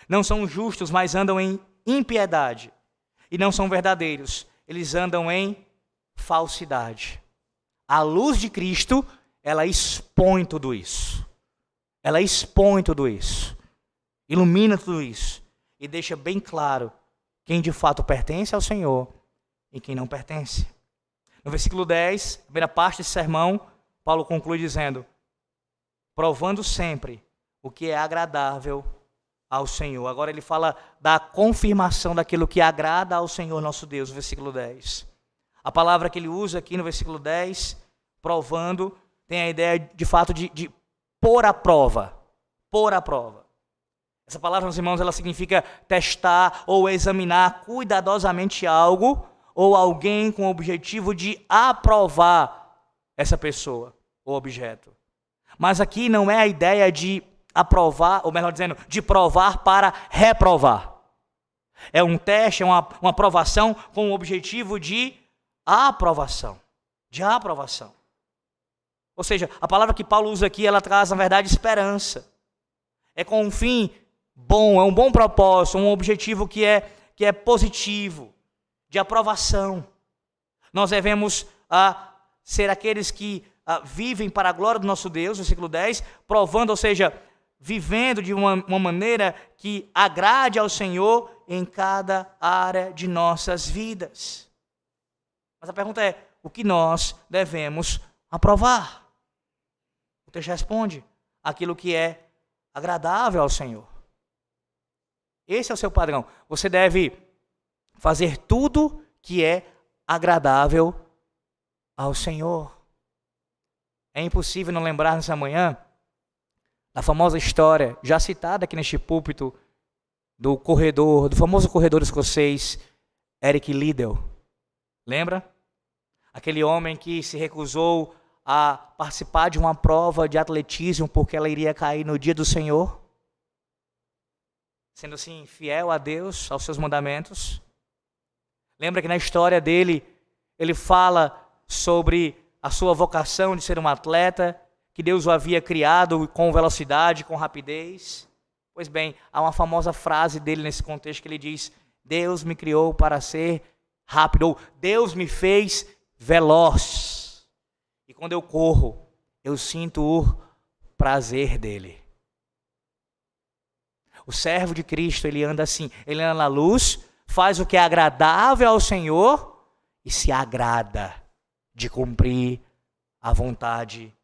Não são justos, mas andam em impiedade. E não são verdadeiros, eles andam em falsidade. A luz de Cristo, ela expõe tudo isso. Ela expõe tudo isso. Ilumina tudo isso. E deixa bem claro quem de fato pertence ao Senhor e quem não pertence. No versículo 10, primeira parte desse sermão, Paulo conclui dizendo: provando sempre o que é agradável ao Senhor. Agora ele fala da confirmação daquilo que agrada ao Senhor nosso Deus, no versículo 10. A palavra que ele usa aqui no versículo 10, provando, tem a ideia de fato de pôr à prova. Pôr à prova. Essa palavra, meus irmãos, ela significa testar ou examinar cuidadosamente algo ou alguém com o objetivo de aprovar essa pessoa ou objeto. Mas aqui não é a ideia de aprovar, ou melhor dizendo, de provar para reprovar. É um teste, é uma aprovação com o objetivo de aprovação. De aprovação. Ou seja, a palavra que Paulo usa aqui, ela traz, na verdade, esperança. É com um fim bom, é um bom propósito, um objetivo que é positivo, de aprovação. Nós devemos ser aqueles que vivem para a glória do nosso Deus, versículo 10, provando, ou seja, vivendo de uma maneira que agrade ao Senhor em cada área de nossas vidas. Mas a pergunta é, o que nós devemos aprovar? O texto responde, aquilo que é agradável ao Senhor. Esse é o seu padrão. Você deve fazer tudo que é agradável ao Senhor. É impossível não lembrar nessa manhã da famosa história, já citada aqui neste púlpito, do famoso corredor escocês Eric Liddell. Lembra? Aquele homem que se recusou a participar de uma prova de atletismo porque ela iria cair no dia do Senhor, sendo assim fiel a Deus, aos seus mandamentos. Lembra que na história dele, ele fala sobre a sua vocação de ser um atleta, que Deus o havia criado com velocidade, com rapidez. Pois bem, há uma famosa frase dele nesse contexto que ele diz, Deus me criou para ser rápido, ou Deus me fez veloz. E quando eu corro, eu sinto o prazer dele. O servo de Cristo, ele anda assim, ele anda na luz, faz o que é agradável ao Senhor e se agrada de cumprir a vontade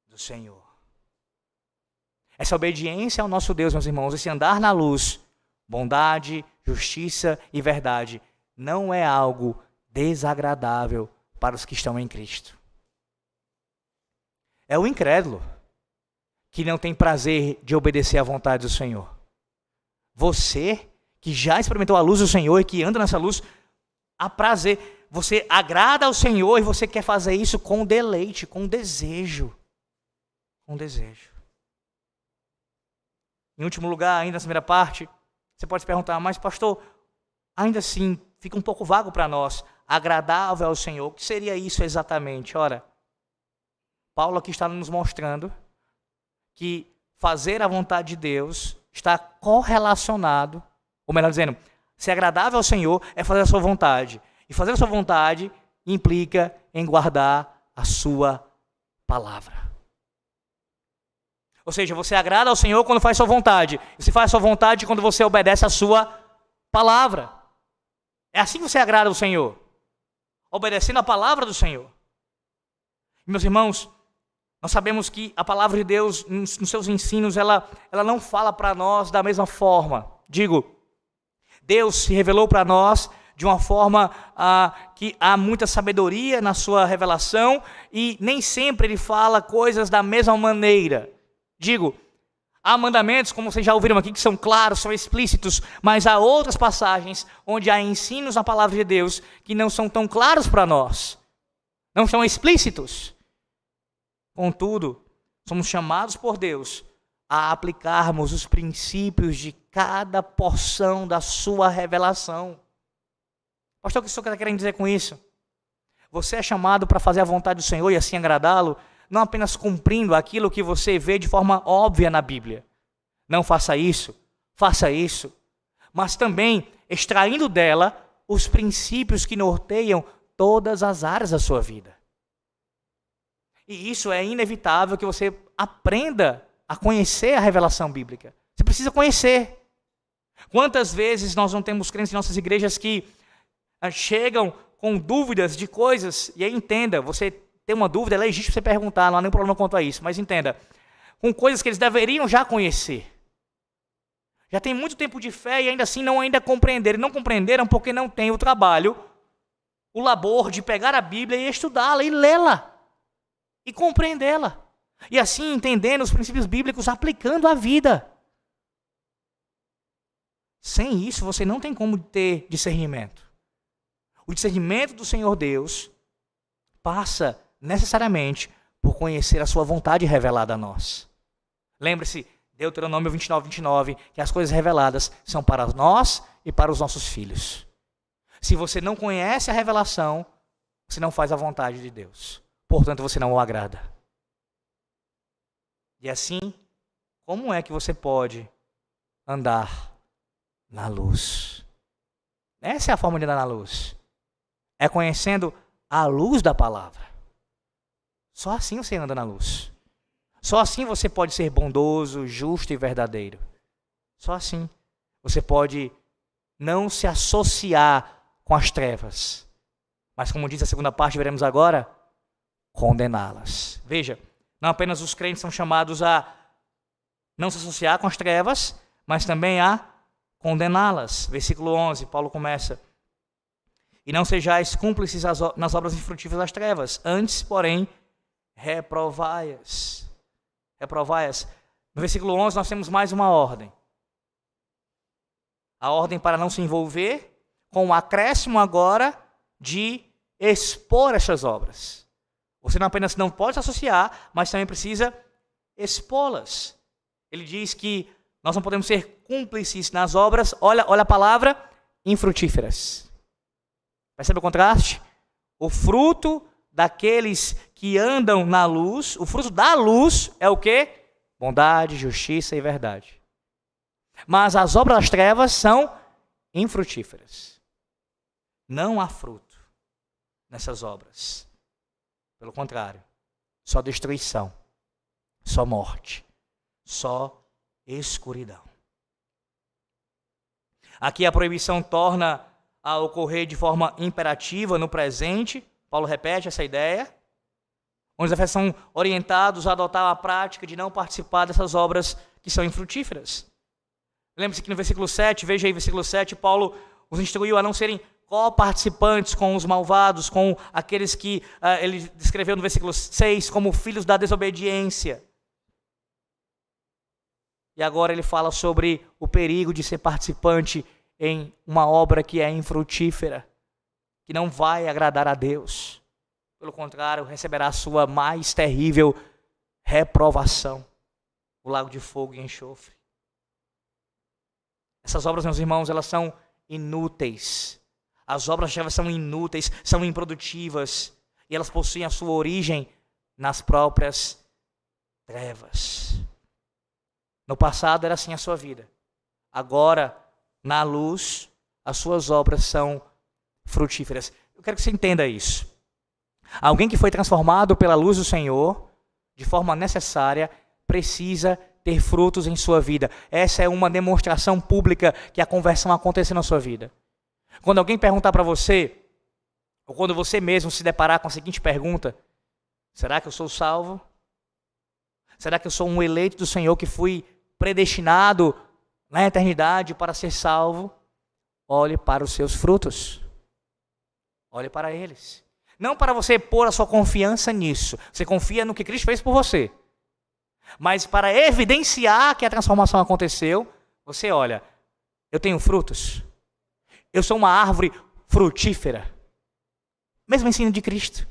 do Senhor. Essa obediência ao nosso Deus, meus irmãos, esse andar na luz, bondade, justiça e verdade, não é algo desagradável para os que estão em Cristo. É o incrédulo que não tem prazer de obedecer à vontade do Senhor. Você que já experimentou a luz do Senhor e que anda nessa luz, há prazer. Você agrada ao Senhor e você quer fazer isso com deleite, com desejo. Com desejo. Em último lugar, ainda nessa primeira parte, você pode se perguntar, mas pastor, ainda assim fica um pouco vago para nós, agradável ao Senhor, o que seria isso exatamente? Ora, Paulo aqui está nos mostrando que fazer a vontade de Deus está correlacionado, ou melhor dizendo, ser agradável ao Senhor é fazer a sua vontade. E fazer a sua vontade implica em guardar a sua palavra. Ou seja, você agrada ao Senhor quando faz a sua vontade. E você faz a sua vontade quando você obedece a sua palavra. É assim que você agrada ao Senhor. Obedecendo a palavra do Senhor. E, meus irmãos, nós sabemos que a palavra de Deus, nos seus ensinos, ela não fala para nós da mesma forma. Digo, Deus se revelou para nós de uma forma que há muita sabedoria na sua revelação e nem sempre ele fala coisas da mesma maneira. Digo, há mandamentos, como vocês já ouviram aqui, que são claros, são explícitos, mas há outras passagens onde há ensinos na palavra de Deus que não são tão claros para nós, não são explícitos. Contudo, somos chamados por Deus a aplicarmos os princípios de cada porção da sua revelação. Pastor, o que o senhor está querendo dizer com isso? Você é chamado para fazer a vontade do Senhor e assim agradá-lo, não apenas cumprindo aquilo que você vê de forma óbvia na Bíblia. Não faça isso, mas também extraindo dela os princípios que norteiam todas as áreas da sua vida. E isso é inevitável que você aprenda a conhecer a revelação bíblica. Você precisa conhecer. Quantas vezes nós não temos crentes em nossas igrejas que chegam com dúvidas de coisas, e aí entenda, você tem uma dúvida, é legítimo você perguntar, não há nenhum problema quanto a isso, mas entenda, com coisas que eles deveriam já conhecer. Já tem muito tempo de fé e ainda assim ainda compreenderam. Não compreenderam porque não tem o trabalho, o labor de pegar a Bíblia e estudá-la e lê-la e compreendê-la. E assim entendendo os princípios bíblicos, aplicando à vida. Sem isso você não tem como ter discernimento. O discernimento do Senhor Deus passa necessariamente por conhecer a sua vontade revelada a nós. Lembre-se, Deuteronômio 29, que as coisas reveladas são para nós e para os nossos filhos. Se você não conhece a revelação, você não faz a vontade de Deus. Portanto, você não o agrada. E assim, como é que você pode andar na luz? Essa é a forma de andar na luz. É conhecendo a luz da palavra. Só assim você anda na luz. Só assim você pode ser bondoso, justo e verdadeiro. Só assim você pode não se associar com as trevas. Mas como diz a segunda parte, veremos agora, condená-las. Veja, não apenas os crentes são chamados a não se associar com as trevas, mas também a condená-las. Versículo 11, Paulo começa: e não sejais cúmplices nas obras infrutíferas das trevas, antes, porém, reprovai-as. Reprovai-as. No versículo 11 nós temos mais uma ordem. A ordem para não se envolver, com o acréscimo agora de expor essas obras. Você não apenas não pode se associar, mas também precisa expô-las. Ele diz que nós não podemos ser cúmplices nas obras, olha a palavra, infrutíferas. Percebe o contraste? O fruto daqueles que andam na luz, o fruto da luz é o quê? Bondade, justiça e verdade. Mas as obras das trevas são infrutíferas. Não há fruto nessas obras. Pelo contrário, só destruição, só morte, só escuridão. Aqui a proibição torna a ocorrer de forma imperativa no presente. Paulo repete essa ideia, onde os efésios são orientados a adotar a prática de não participar dessas obras que são infrutíferas. Lembre-se que no versículo 7, veja aí versículo 7, Paulo os instruiu a não serem coparticipantes com os malvados, com aqueles que ele descreveu no versículo 6 como filhos da desobediência. E agora ele fala sobre o perigo de ser participante em uma obra que é infrutífera, que não vai agradar a Deus. Pelo contrário, receberá a sua mais terrível reprovação, o lago de fogo e enxofre. Essas obras, meus irmãos, elas são inúteis. As obras das trevas são inúteis, são improdutivas, e elas possuem a sua origem nas próprias trevas. No passado era assim a sua vida. Agora, na luz, as suas obras são frutíferas. Eu quero que você entenda isso. Alguém que foi transformado pela luz do Senhor, de forma necessária, precisa ter frutos em sua vida. Essa é uma demonstração pública que a conversão aconteceu na sua vida. Quando alguém perguntar para você, ou quando você mesmo se deparar com a seguinte pergunta: será que eu sou salvo? Será que eu sou um eleito do Senhor que fui predestinado na eternidade para ser salvo? Olhe para os seus frutos. Olhe para eles. Não para você pôr a sua confiança nisso. Você confia no que Cristo fez por você. Mas para evidenciar que a transformação aconteceu, você olha: eu tenho frutos. Eu sou uma árvore frutífera. Mesmo ensino de Cristo.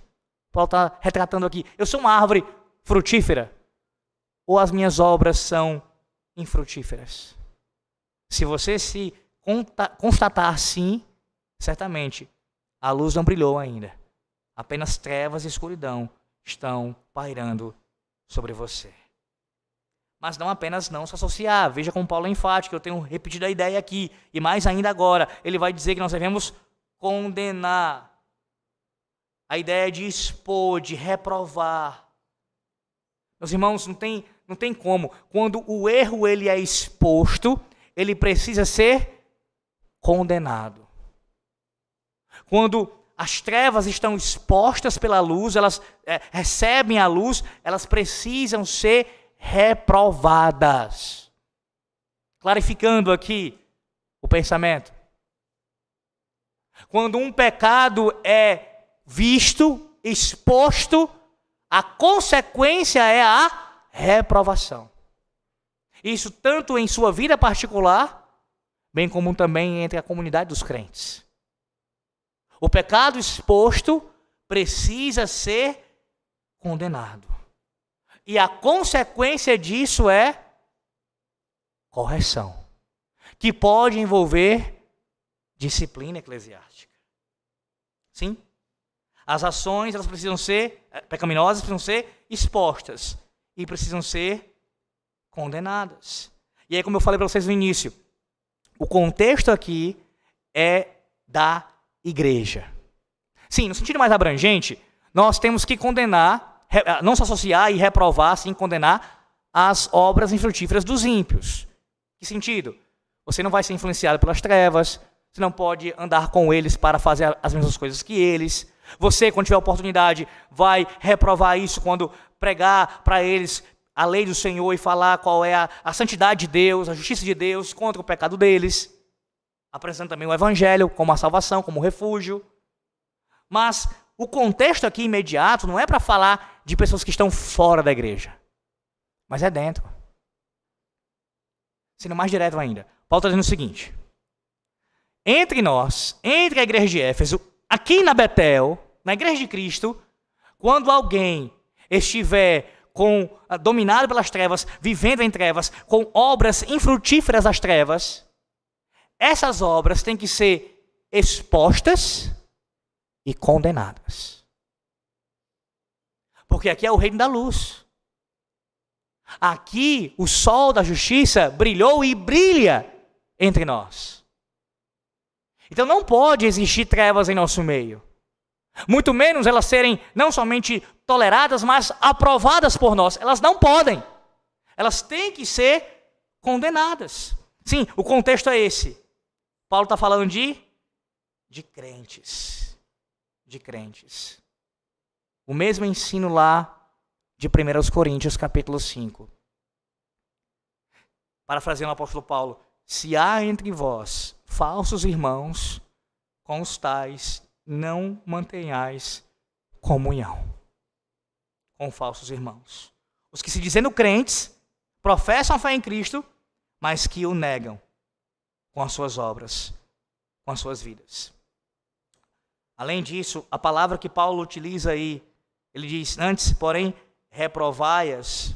Paulo está retratando aqui. Eu sou uma árvore frutífera. Ou as minhas obras são infrutíferas? Se você se constatar assim, certamente a luz não brilhou ainda. Apenas trevas e escuridão estão pairando sobre você. Mas não apenas não se associar. Veja como Paulo é enfático, eu tenho repetido a ideia aqui. E mais ainda agora, ele vai dizer que nós devemos condenar. A ideia de expor, de reprovar. Meus irmãos, não tem como. Quando o erro ele é exposto, ele precisa ser condenado. Quando as trevas estão expostas pela luz, elas recebem a luz, elas precisam ser reprovadas. Clarificando aqui o pensamento. Quando um pecado é visto, exposto, a consequência é a reprovação. Isso tanto em sua vida particular, bem como também entre a comunidade dos crentes. O pecado exposto precisa ser condenado. E a consequência disso é correção, que pode envolver disciplina eclesiástica. Sim? As ações, elas precisam ser pecaminosas, precisam ser expostas e precisam ser condenadas. E aí, como eu falei para vocês no início, o contexto aqui é da igreja. Sim, no sentido mais abrangente, nós temos que condenar, não se associar e reprovar, assim, condenar as obras infrutíferas dos ímpios. Que sentido? Você não vai ser influenciado pelas trevas, você não pode andar com eles para fazer as mesmas coisas que eles. Você, quando tiver oportunidade, vai reprovar isso quando pregar para eles a lei do Senhor e falar qual é a santidade de Deus, a justiça de Deus contra o pecado deles. Apresentando também o Evangelho como a salvação, como refúgio. Mas o contexto aqui imediato não é para falar de pessoas que estão fora da igreja, mas é dentro. Sendo mais direto ainda, Paulo está dizendo o seguinte: entre nós, entre a igreja de Éfeso, aqui na Betel, na igreja de Cristo, quando alguém estiver dominado pelas trevas, vivendo em trevas, com obras infrutíferas das trevas, essas obras têm que ser expostas e condenadas. Porque aqui é o reino da luz. Aqui o sol da justiça brilhou e brilha entre nós. Então não pode existir trevas em nosso meio. Muito menos elas serem não somente toleradas, mas aprovadas por nós. Elas não podem. Elas têm que ser condenadas. Sim, o contexto é esse. Paulo está falando de crentes. De crentes. O mesmo ensino lá de 1 Coríntios, capítulo 5. Parafraseando o apóstolo Paulo: se há entre vós falsos irmãos, com os tais não mantenhais comunhão. Com falsos irmãos. Os que se dizendo crentes, professam a fé em Cristo, mas que o negam com as suas obras, com as suas vidas. Além disso, a palavra que Paulo utiliza aí, ele diz: antes, porém, reprovai-as.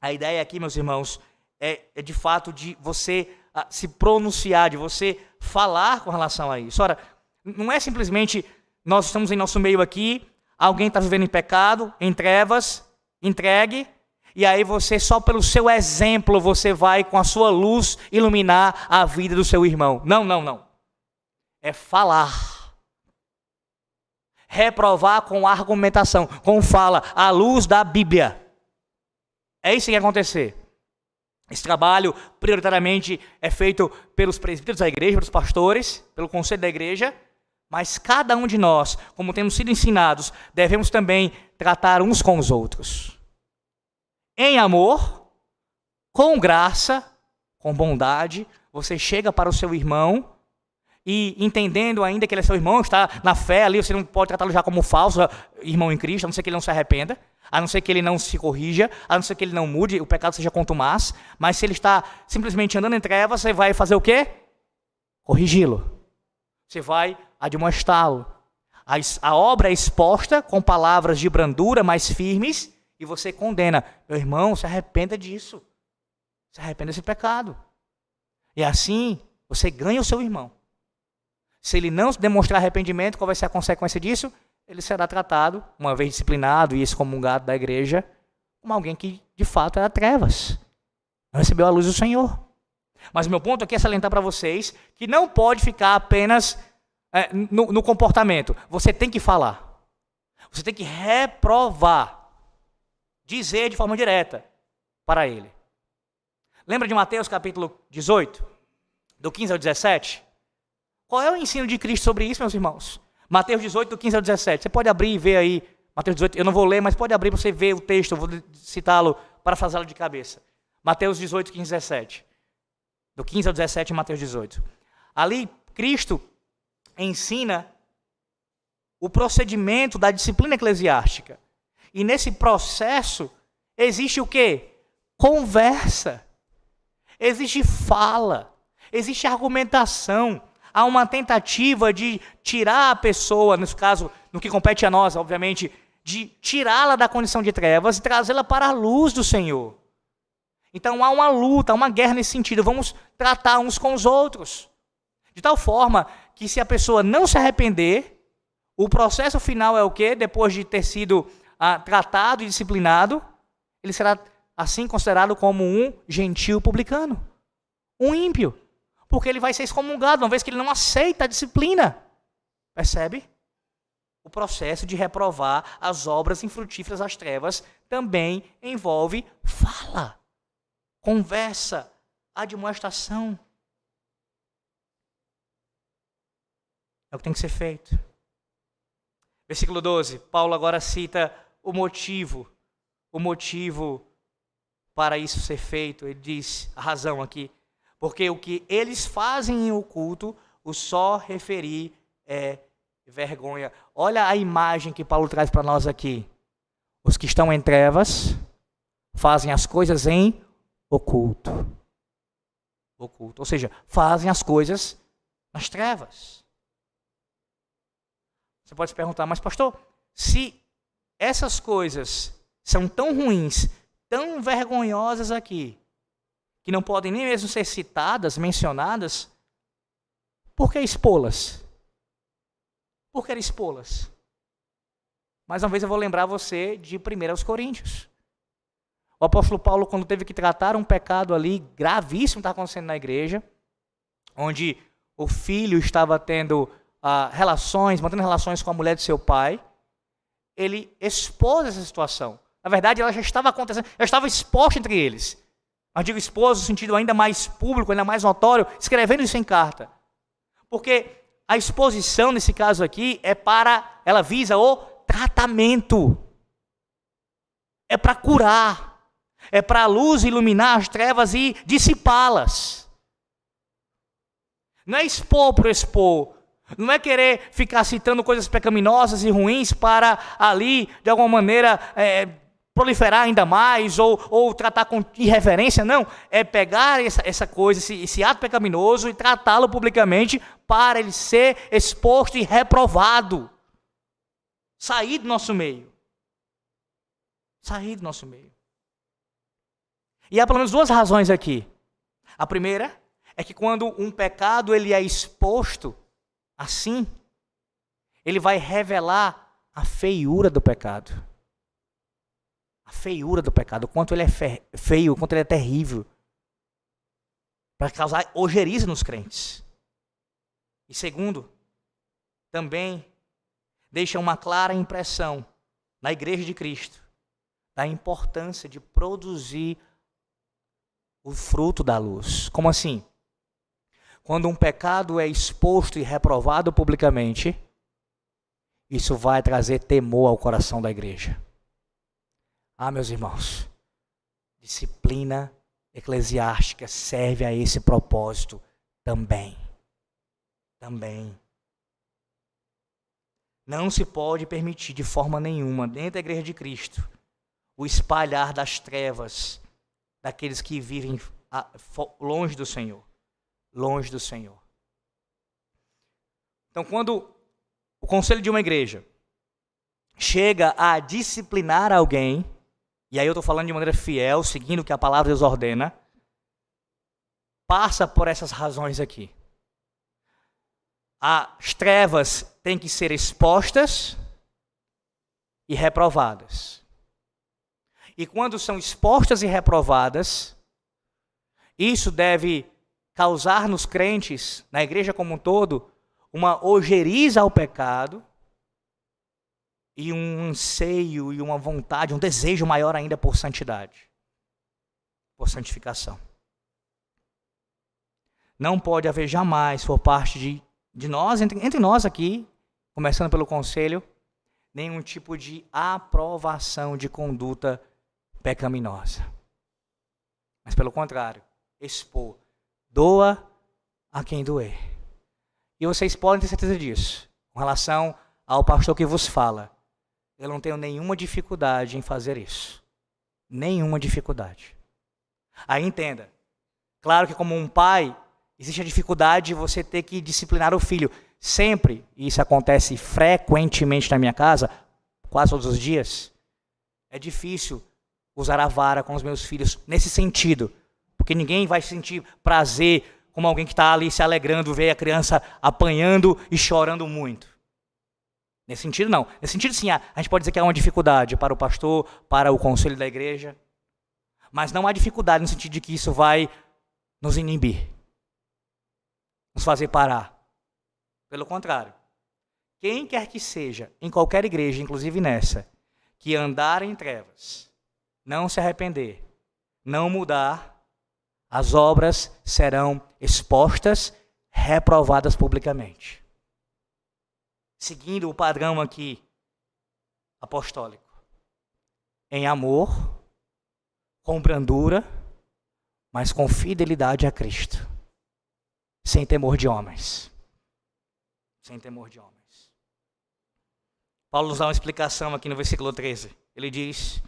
A ideia aqui, meus irmãos, é de fato de você se pronunciar, de você falar com relação a isso. Ora, não é simplesmente nós estamos em nosso meio aqui, alguém está vivendo em pecado, em trevas, entregue, e aí você, só pelo seu exemplo, você vai com a sua luz iluminar a vida do seu irmão. Não, não, não. É falar. Reprovar com argumentação, com fala, à luz da Bíblia. É isso que vai acontecer. Esse trabalho, prioritariamente, é feito pelos presbíteros da igreja, pelos pastores, pelo conselho da igreja, mas cada um de nós, como temos sido ensinados, devemos também tratar uns com os outros. Em amor, com graça, com bondade, você chega para o seu irmão e, entendendo ainda que ele é seu irmão, está na fé ali, você não pode tratá-lo já como falso irmão em Cristo, a não ser que ele não se arrependa, a não ser que ele não se corrija, a não ser que ele não mude, o pecado seja contumaz, mas se ele está simplesmente andando em trevas, você vai fazer o quê? Corrigi-lo. Você vai admoestá-lo. A obra é exposta com palavras de brandura mais firmes e você condena. Meu irmão, se arrependa disso. Se arrependa desse pecado. E assim, você ganha o seu irmão. Se ele não demonstrar arrependimento, qual vai ser a consequência disso? Ele será tratado, uma vez disciplinado e excomungado da igreja, como alguém que, de fato, era trevas. Não recebeu a luz do Senhor. Mas o meu ponto aqui é salientar para vocês que não pode ficar apenas no comportamento. Você tem que falar. Você tem que reprovar. Dizer de forma direta para ele. Lembra de Mateus capítulo 18? Do 15 ao 17? Qual é o ensino de Cristo sobre isso, meus irmãos? Mateus 18, do 15 ao 17. Você pode abrir e ver aí. Mateus 18, eu não vou ler, mas pode abrir para você ver o texto. Eu vou citá-lo para fazê-lo de cabeça. Mateus 18, 15 e 17. Do 15 ao 17 em Mateus 18. Ali, Cristo ensina o procedimento da disciplina eclesiástica. E nesse processo, existe o quê? Conversa. Existe fala. Existe argumentação. Há uma tentativa de tirar a pessoa, nesse caso, no que compete a nós, obviamente, de tirá-la da condição de trevas e trazê-la para a luz do Senhor. Então há uma luta, há uma guerra nesse sentido. Vamos tratar uns com os outros. De tal forma que se a pessoa não se arrepender, o processo final é o quê? Depois de ter sido tratado e disciplinado, ele será assim considerado como um gentil publicano. Um ímpio. Porque ele vai ser excomungado, uma vez que ele não aceita a disciplina. Percebe? o processo de reprovar as obras infrutíferas das trevas também envolve fala, conversa, admoestação. É o que tem que ser feito. Versículo 12, Paulo agora cita o motivo para isso ser feito. Ele diz a razão aqui, porque o que eles fazem em oculto, o só referir é vergonha. Olha a imagem que Paulo traz para nós aqui. Os que estão em trevas fazem as coisas em oculto. Ou seja, fazem as coisas nas trevas. Você pode se perguntar, mas pastor, se essas coisas são tão ruins, tão vergonhosas aqui, que não podem nem mesmo ser citadas, mencionadas, por que expô-las? Por que expô-las? Mais uma vez eu vou lembrar você de 1 Coríntios. O apóstolo Paulo, quando teve que tratar um pecado ali gravíssimo que estava acontecendo na igreja, onde o filho estava tendo mantendo relações com a mulher de seu pai, ele expôs essa situação. Na verdade, ela já estava acontecendo, já estava exposta entre eles. Mas digo expôs no sentido ainda mais público, ainda mais notório, escrevendo isso em carta. Porque a exposição, nesse caso aqui, ela visa o tratamento. É para curar. É para a luz iluminar as trevas e dissipá-las. Não é expor por expor. Não é querer ficar citando coisas pecaminosas e ruins para ali, de alguma maneira, proliferar ainda mais ou tratar com irreverência. Não, é pegar essa coisa, esse ato pecaminoso e tratá-lo publicamente para ele ser exposto e reprovado. Sair do nosso meio. Sair do nosso meio. E há pelo menos duas razões aqui. A primeira é que quando um pecado ele é exposto assim, ele vai revelar a feiura do pecado. A feiura do pecado, o quanto ele é feio, o quanto ele é terrível. Para causar ojeriza nos crentes. E segundo, também deixa uma clara impressão na igreja de Cristo da importância de produzir o fruto da luz. Como assim? Quando um pecado é exposto e reprovado publicamente, isso vai trazer temor ao coração da igreja. Meus irmãos, disciplina eclesiástica serve a esse propósito também. Também. Não se pode permitir de forma nenhuma, dentro da igreja de Cristo, o espalhar das trevas daqueles que vivem longe do Senhor. Longe do Senhor. Então, quando o conselho de uma igreja chega a disciplinar alguém, e aí eu estou falando de maneira fiel, seguindo o que a palavra de Deus ordena, passa por essas razões aqui. As trevas têm que ser expostas e reprovadas. E quando são expostas e reprovadas, isso deve causar nos crentes, na igreja como um todo, uma ojeriza ao pecado e um anseio e uma vontade, um desejo maior ainda por santidade, por santificação. Não pode haver jamais, por parte de nós, entre nós aqui, começando pelo conselho, nenhum tipo de aprovação de conduta pecaminosa. Mas pelo contrário, expor. Doa a quem doer. E vocês podem ter certeza disso. Com relação ao pastor que vos fala, eu não tenho nenhuma dificuldade em fazer isso. Nenhuma dificuldade. Aí entenda. Claro que como um pai, existe a dificuldade de você ter que disciplinar o filho. Sempre, e isso acontece frequentemente na minha casa, quase todos os dias, é difícil usar a vara com os meus filhos nesse sentido. Porque ninguém vai sentir prazer como alguém que está ali se alegrando, ver a criança apanhando e chorando muito. Nesse sentido, não. Nesse sentido, sim, a gente pode dizer que há uma dificuldade para o pastor, para o conselho da igreja. Mas não há dificuldade no sentido de que isso vai nos inibir, nos fazer parar. Pelo contrário. quem quer que seja, em qualquer igreja, inclusive nessa, que andar em trevas, não se arrepender, não mudar, as obras serão expostas, reprovadas publicamente. Seguindo o padrão aqui apostólico. Em amor, com brandura, mas com fidelidade a Cristo. Sem temor de homens. Sem temor de homens. Paulo nos dá uma explicação aqui no versículo 13. Ele diz: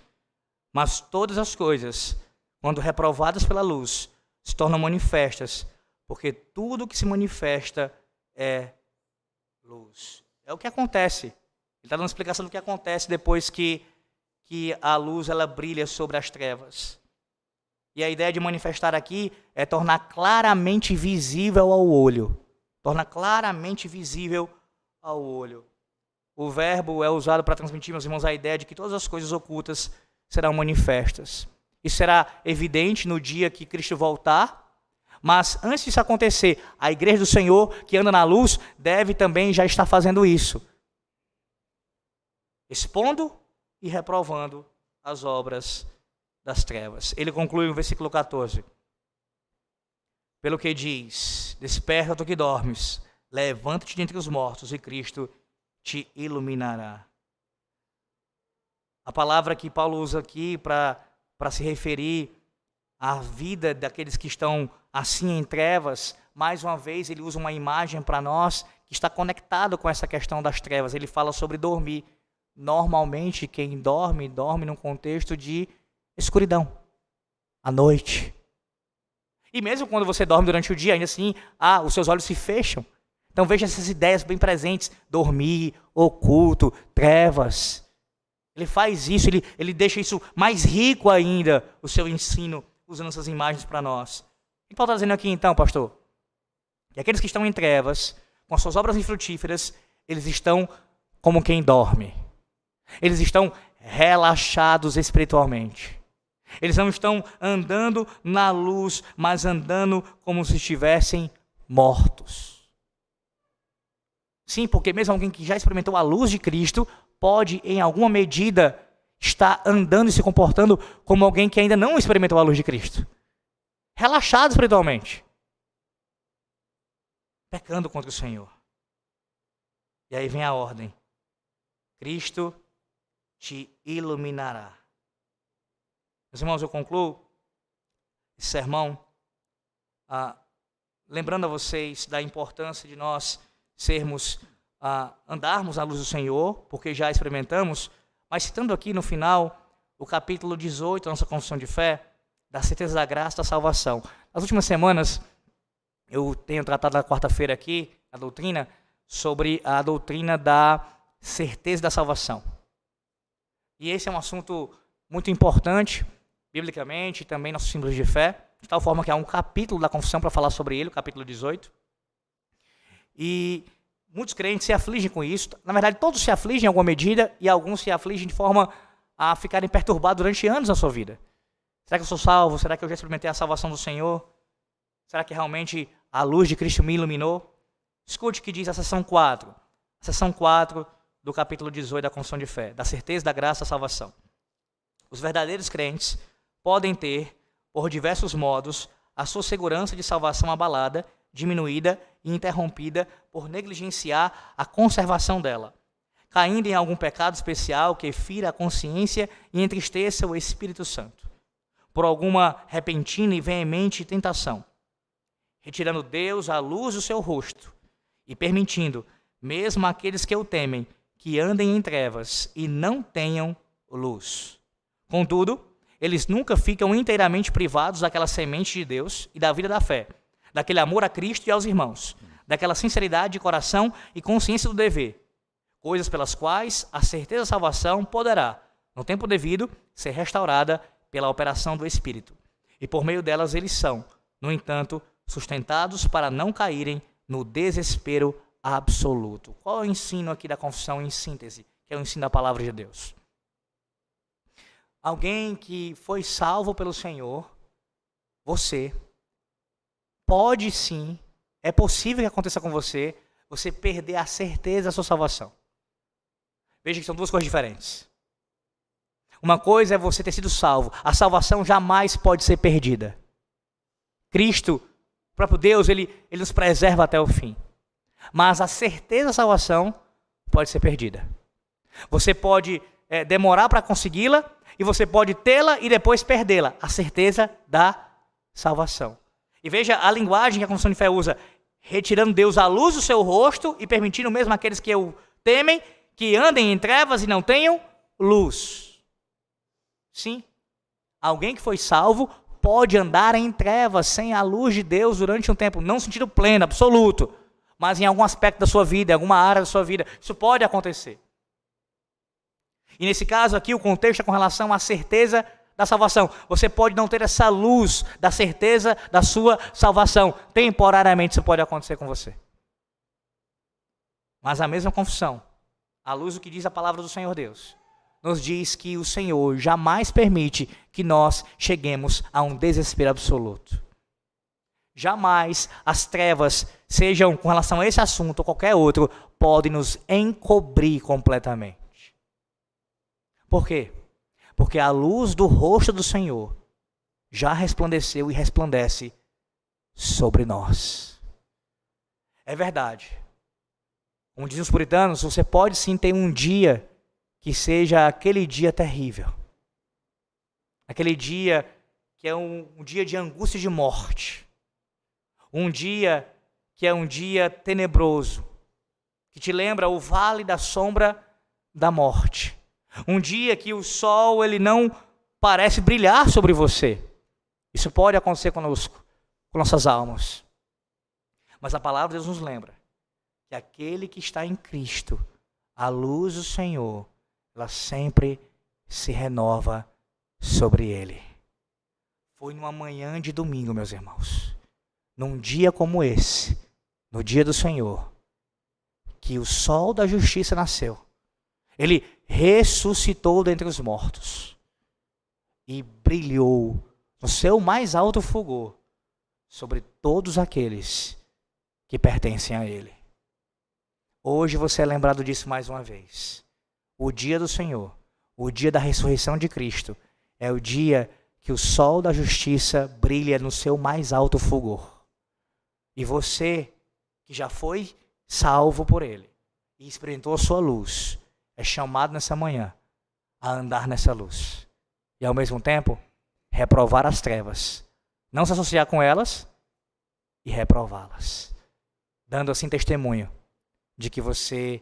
mas todas as coisas, quando reprovadas pela luz, se tornam manifestas, porque tudo que se manifesta é luz. É o que acontece. Ele está dando uma explicação do que acontece depois que a luz ela brilha sobre as trevas. E a ideia de manifestar aqui é tornar claramente visível ao olho. Torna claramente visível ao olho. O verbo é usado para transmitir, meus irmãos, a ideia de que todas as coisas ocultas serão manifestas. Isso será evidente no dia que Cristo voltar, mas antes disso acontecer, a igreja do Senhor, que anda na luz, deve também já estar fazendo isso. Expondo e reprovando as obras das trevas. Ele conclui no versículo 14. Pelo que diz: desperta tu que dormes, levanta-te dentre os mortos e Cristo te iluminará. A palavra que Paulo usa aqui para se referir à vida daqueles que estão assim em trevas, mais uma vez ele usa uma imagem para nós que está conectado com essa questão das trevas. Ele fala sobre dormir. Normalmente quem dorme num contexto de escuridão, à noite. E mesmo quando você dorme durante o dia, ainda assim, os seus olhos se fecham. Então veja essas ideias bem presentes: dormir, oculto, trevas. Ele faz isso, ele deixa isso mais rico ainda, o seu ensino, usando essas imagens para nós. O que Paulo está dizendo aqui então, pastor? Que aqueles que estão em trevas, com as suas obras infrutíferas, eles estão como quem dorme. Eles estão relaxados espiritualmente. Eles não estão andando na luz, mas andando como se estivessem mortos. Sim, porque mesmo alguém que já experimentou a luz de Cristo pode, em alguma medida, estar andando e se comportando como alguém que ainda não experimentou a luz de Cristo. Relaxado espiritualmente. Pecando contra o Senhor. E aí vem a ordem: Cristo te iluminará. Meus irmãos, eu concluo esse sermão lembrando a vocês da importância de nós andarmos à luz do Senhor, porque já experimentamos, mas citando aqui no final o capítulo 18 da nossa confissão de fé, da certeza da graça da salvação. Nas últimas semanas, eu tenho tratado na quarta-feira aqui, a doutrina, sobre a doutrina da certeza da salvação. E esse é um assunto muito importante, biblicamente, e também nossos símbolos de fé, de tal forma que há um capítulo da confissão para falar sobre ele, o capítulo 18. E muitos crentes se afligem com isso. Na verdade, todos se afligem em alguma medida, e alguns se afligem de forma a ficarem perturbados durante anos na sua vida. Será que eu sou salvo? Será que eu já experimentei a salvação do Senhor? Será que realmente a luz de Cristo me iluminou? Escute o que diz a seção 4. A seção 4 do capítulo 18 da confissão de fé, da certeza da graça da salvação. Os verdadeiros crentes podem ter, por diversos modos, a sua segurança de salvação abalada, diminuída e interrompida por negligenciar a conservação dela, caindo em algum pecado especial que fira a consciência e entristeça o Espírito Santo, por alguma repentina e veemente tentação, retirando Deus a luz do seu rosto e permitindo, mesmo aqueles que o temem, que andem em trevas e não tenham luz. Contudo, eles nunca ficam inteiramente privados daquela semente de Deus e da vida da fé, daquele amor a Cristo e aos irmãos, daquela sinceridade de coração e consciência do dever, coisas pelas quais a certeza da salvação poderá, no tempo devido, ser restaurada pela operação do Espírito. E por meio delas eles são, no entanto, sustentados para não caírem no desespero absoluto. Qual é o ensino aqui da confissão em síntese, que é o ensino da palavra de Deus? Alguém que foi salvo pelo Senhor, você, pode sim, é possível que aconteça com você você perder a certeza da sua salvação. Veja que são duas coisas diferentes. Uma coisa é você ter sido salvo. A salvação jamais pode ser perdida. Cristo, o próprio Deus, ele nos preserva até o fim. Mas a certeza da salvação pode ser perdida. Você pode demorar para consegui-la, e você pode tê-la e depois perdê-la. A certeza da salvação. E veja a linguagem que a Confissão de Fé usa. Retirando Deus a luz do seu rosto e permitindo mesmo aqueles que o temem, que andem em trevas e não tenham luz. Sim, alguém que foi salvo pode andar em trevas sem a luz de Deus durante um tempo. Não no sentido pleno, absoluto, mas em algum aspecto da sua vida, em alguma área da sua vida. Isso pode acontecer. E nesse caso aqui, o contexto é com relação à certeza da salvação. Você pode não ter essa luz da certeza da sua salvação. Temporariamente isso pode acontecer com você. Mas a mesma confissão, à luz do que diz a palavra do Senhor Deus, nos diz que o Senhor jamais permite que nós cheguemos a um desespero absoluto. Jamais as trevas, sejam com relação a esse assunto ou qualquer outro, podem nos encobrir completamente. Por quê? Porque a luz do rosto do Senhor já resplandeceu e resplandece sobre nós. É verdade. Como dizem os puritanos, você pode sim ter um dia que seja aquele dia terrível. Aquele dia que é um dia de angústia e de morte. Um dia que é um dia tenebroso, que te lembra o vale da sombra da morte. Um dia que o sol ele não parece brilhar sobre você. Isso pode acontecer conosco, com nossas almas. Mas a palavra de Deus nos lembra que aquele que está em Cristo, a luz do Senhor, ela sempre se renova sobre ele. Foi numa manhã de domingo, meus irmãos, num dia como esse, no dia do Senhor, que o sol da justiça nasceu. Ele ressuscitou dentre os mortos e brilhou no seu mais alto fulgor sobre todos aqueles que pertencem a ele. Hoje você é lembrado disso mais uma vez. O dia do Senhor, o dia da ressurreição de Cristo, é o dia que o sol da justiça brilha no seu mais alto fulgor. E você, que já foi salvo por ele e experimentou a sua luz, é chamado nessa manhã a andar nessa luz. E ao mesmo tempo, reprovar as trevas. Não se associar com elas e reprová-las. Dando assim testemunho de que você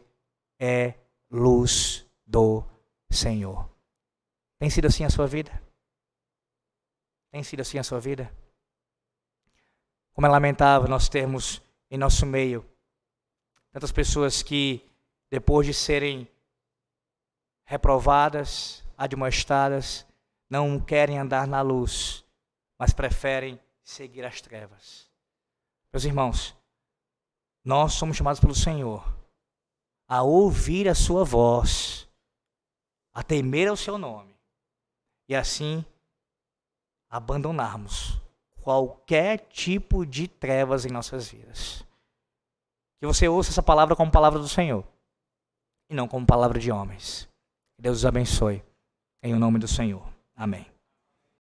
é luz do Senhor. Tem sido assim a sua vida? Tem sido assim a sua vida? Como é lamentável nós termos em nosso meio tantas pessoas que, depois de serem reprovadas, admoestadas, não querem andar na luz, mas preferem seguir as trevas. Meus irmãos, nós somos chamados pelo Senhor a ouvir a sua voz, a temer ao seu nome, e assim abandonarmos qualquer tipo de trevas em nossas vidas. Que você ouça essa palavra como palavra do Senhor e não como palavra de homens. Deus os abençoe. Em o nome do Senhor. Amém.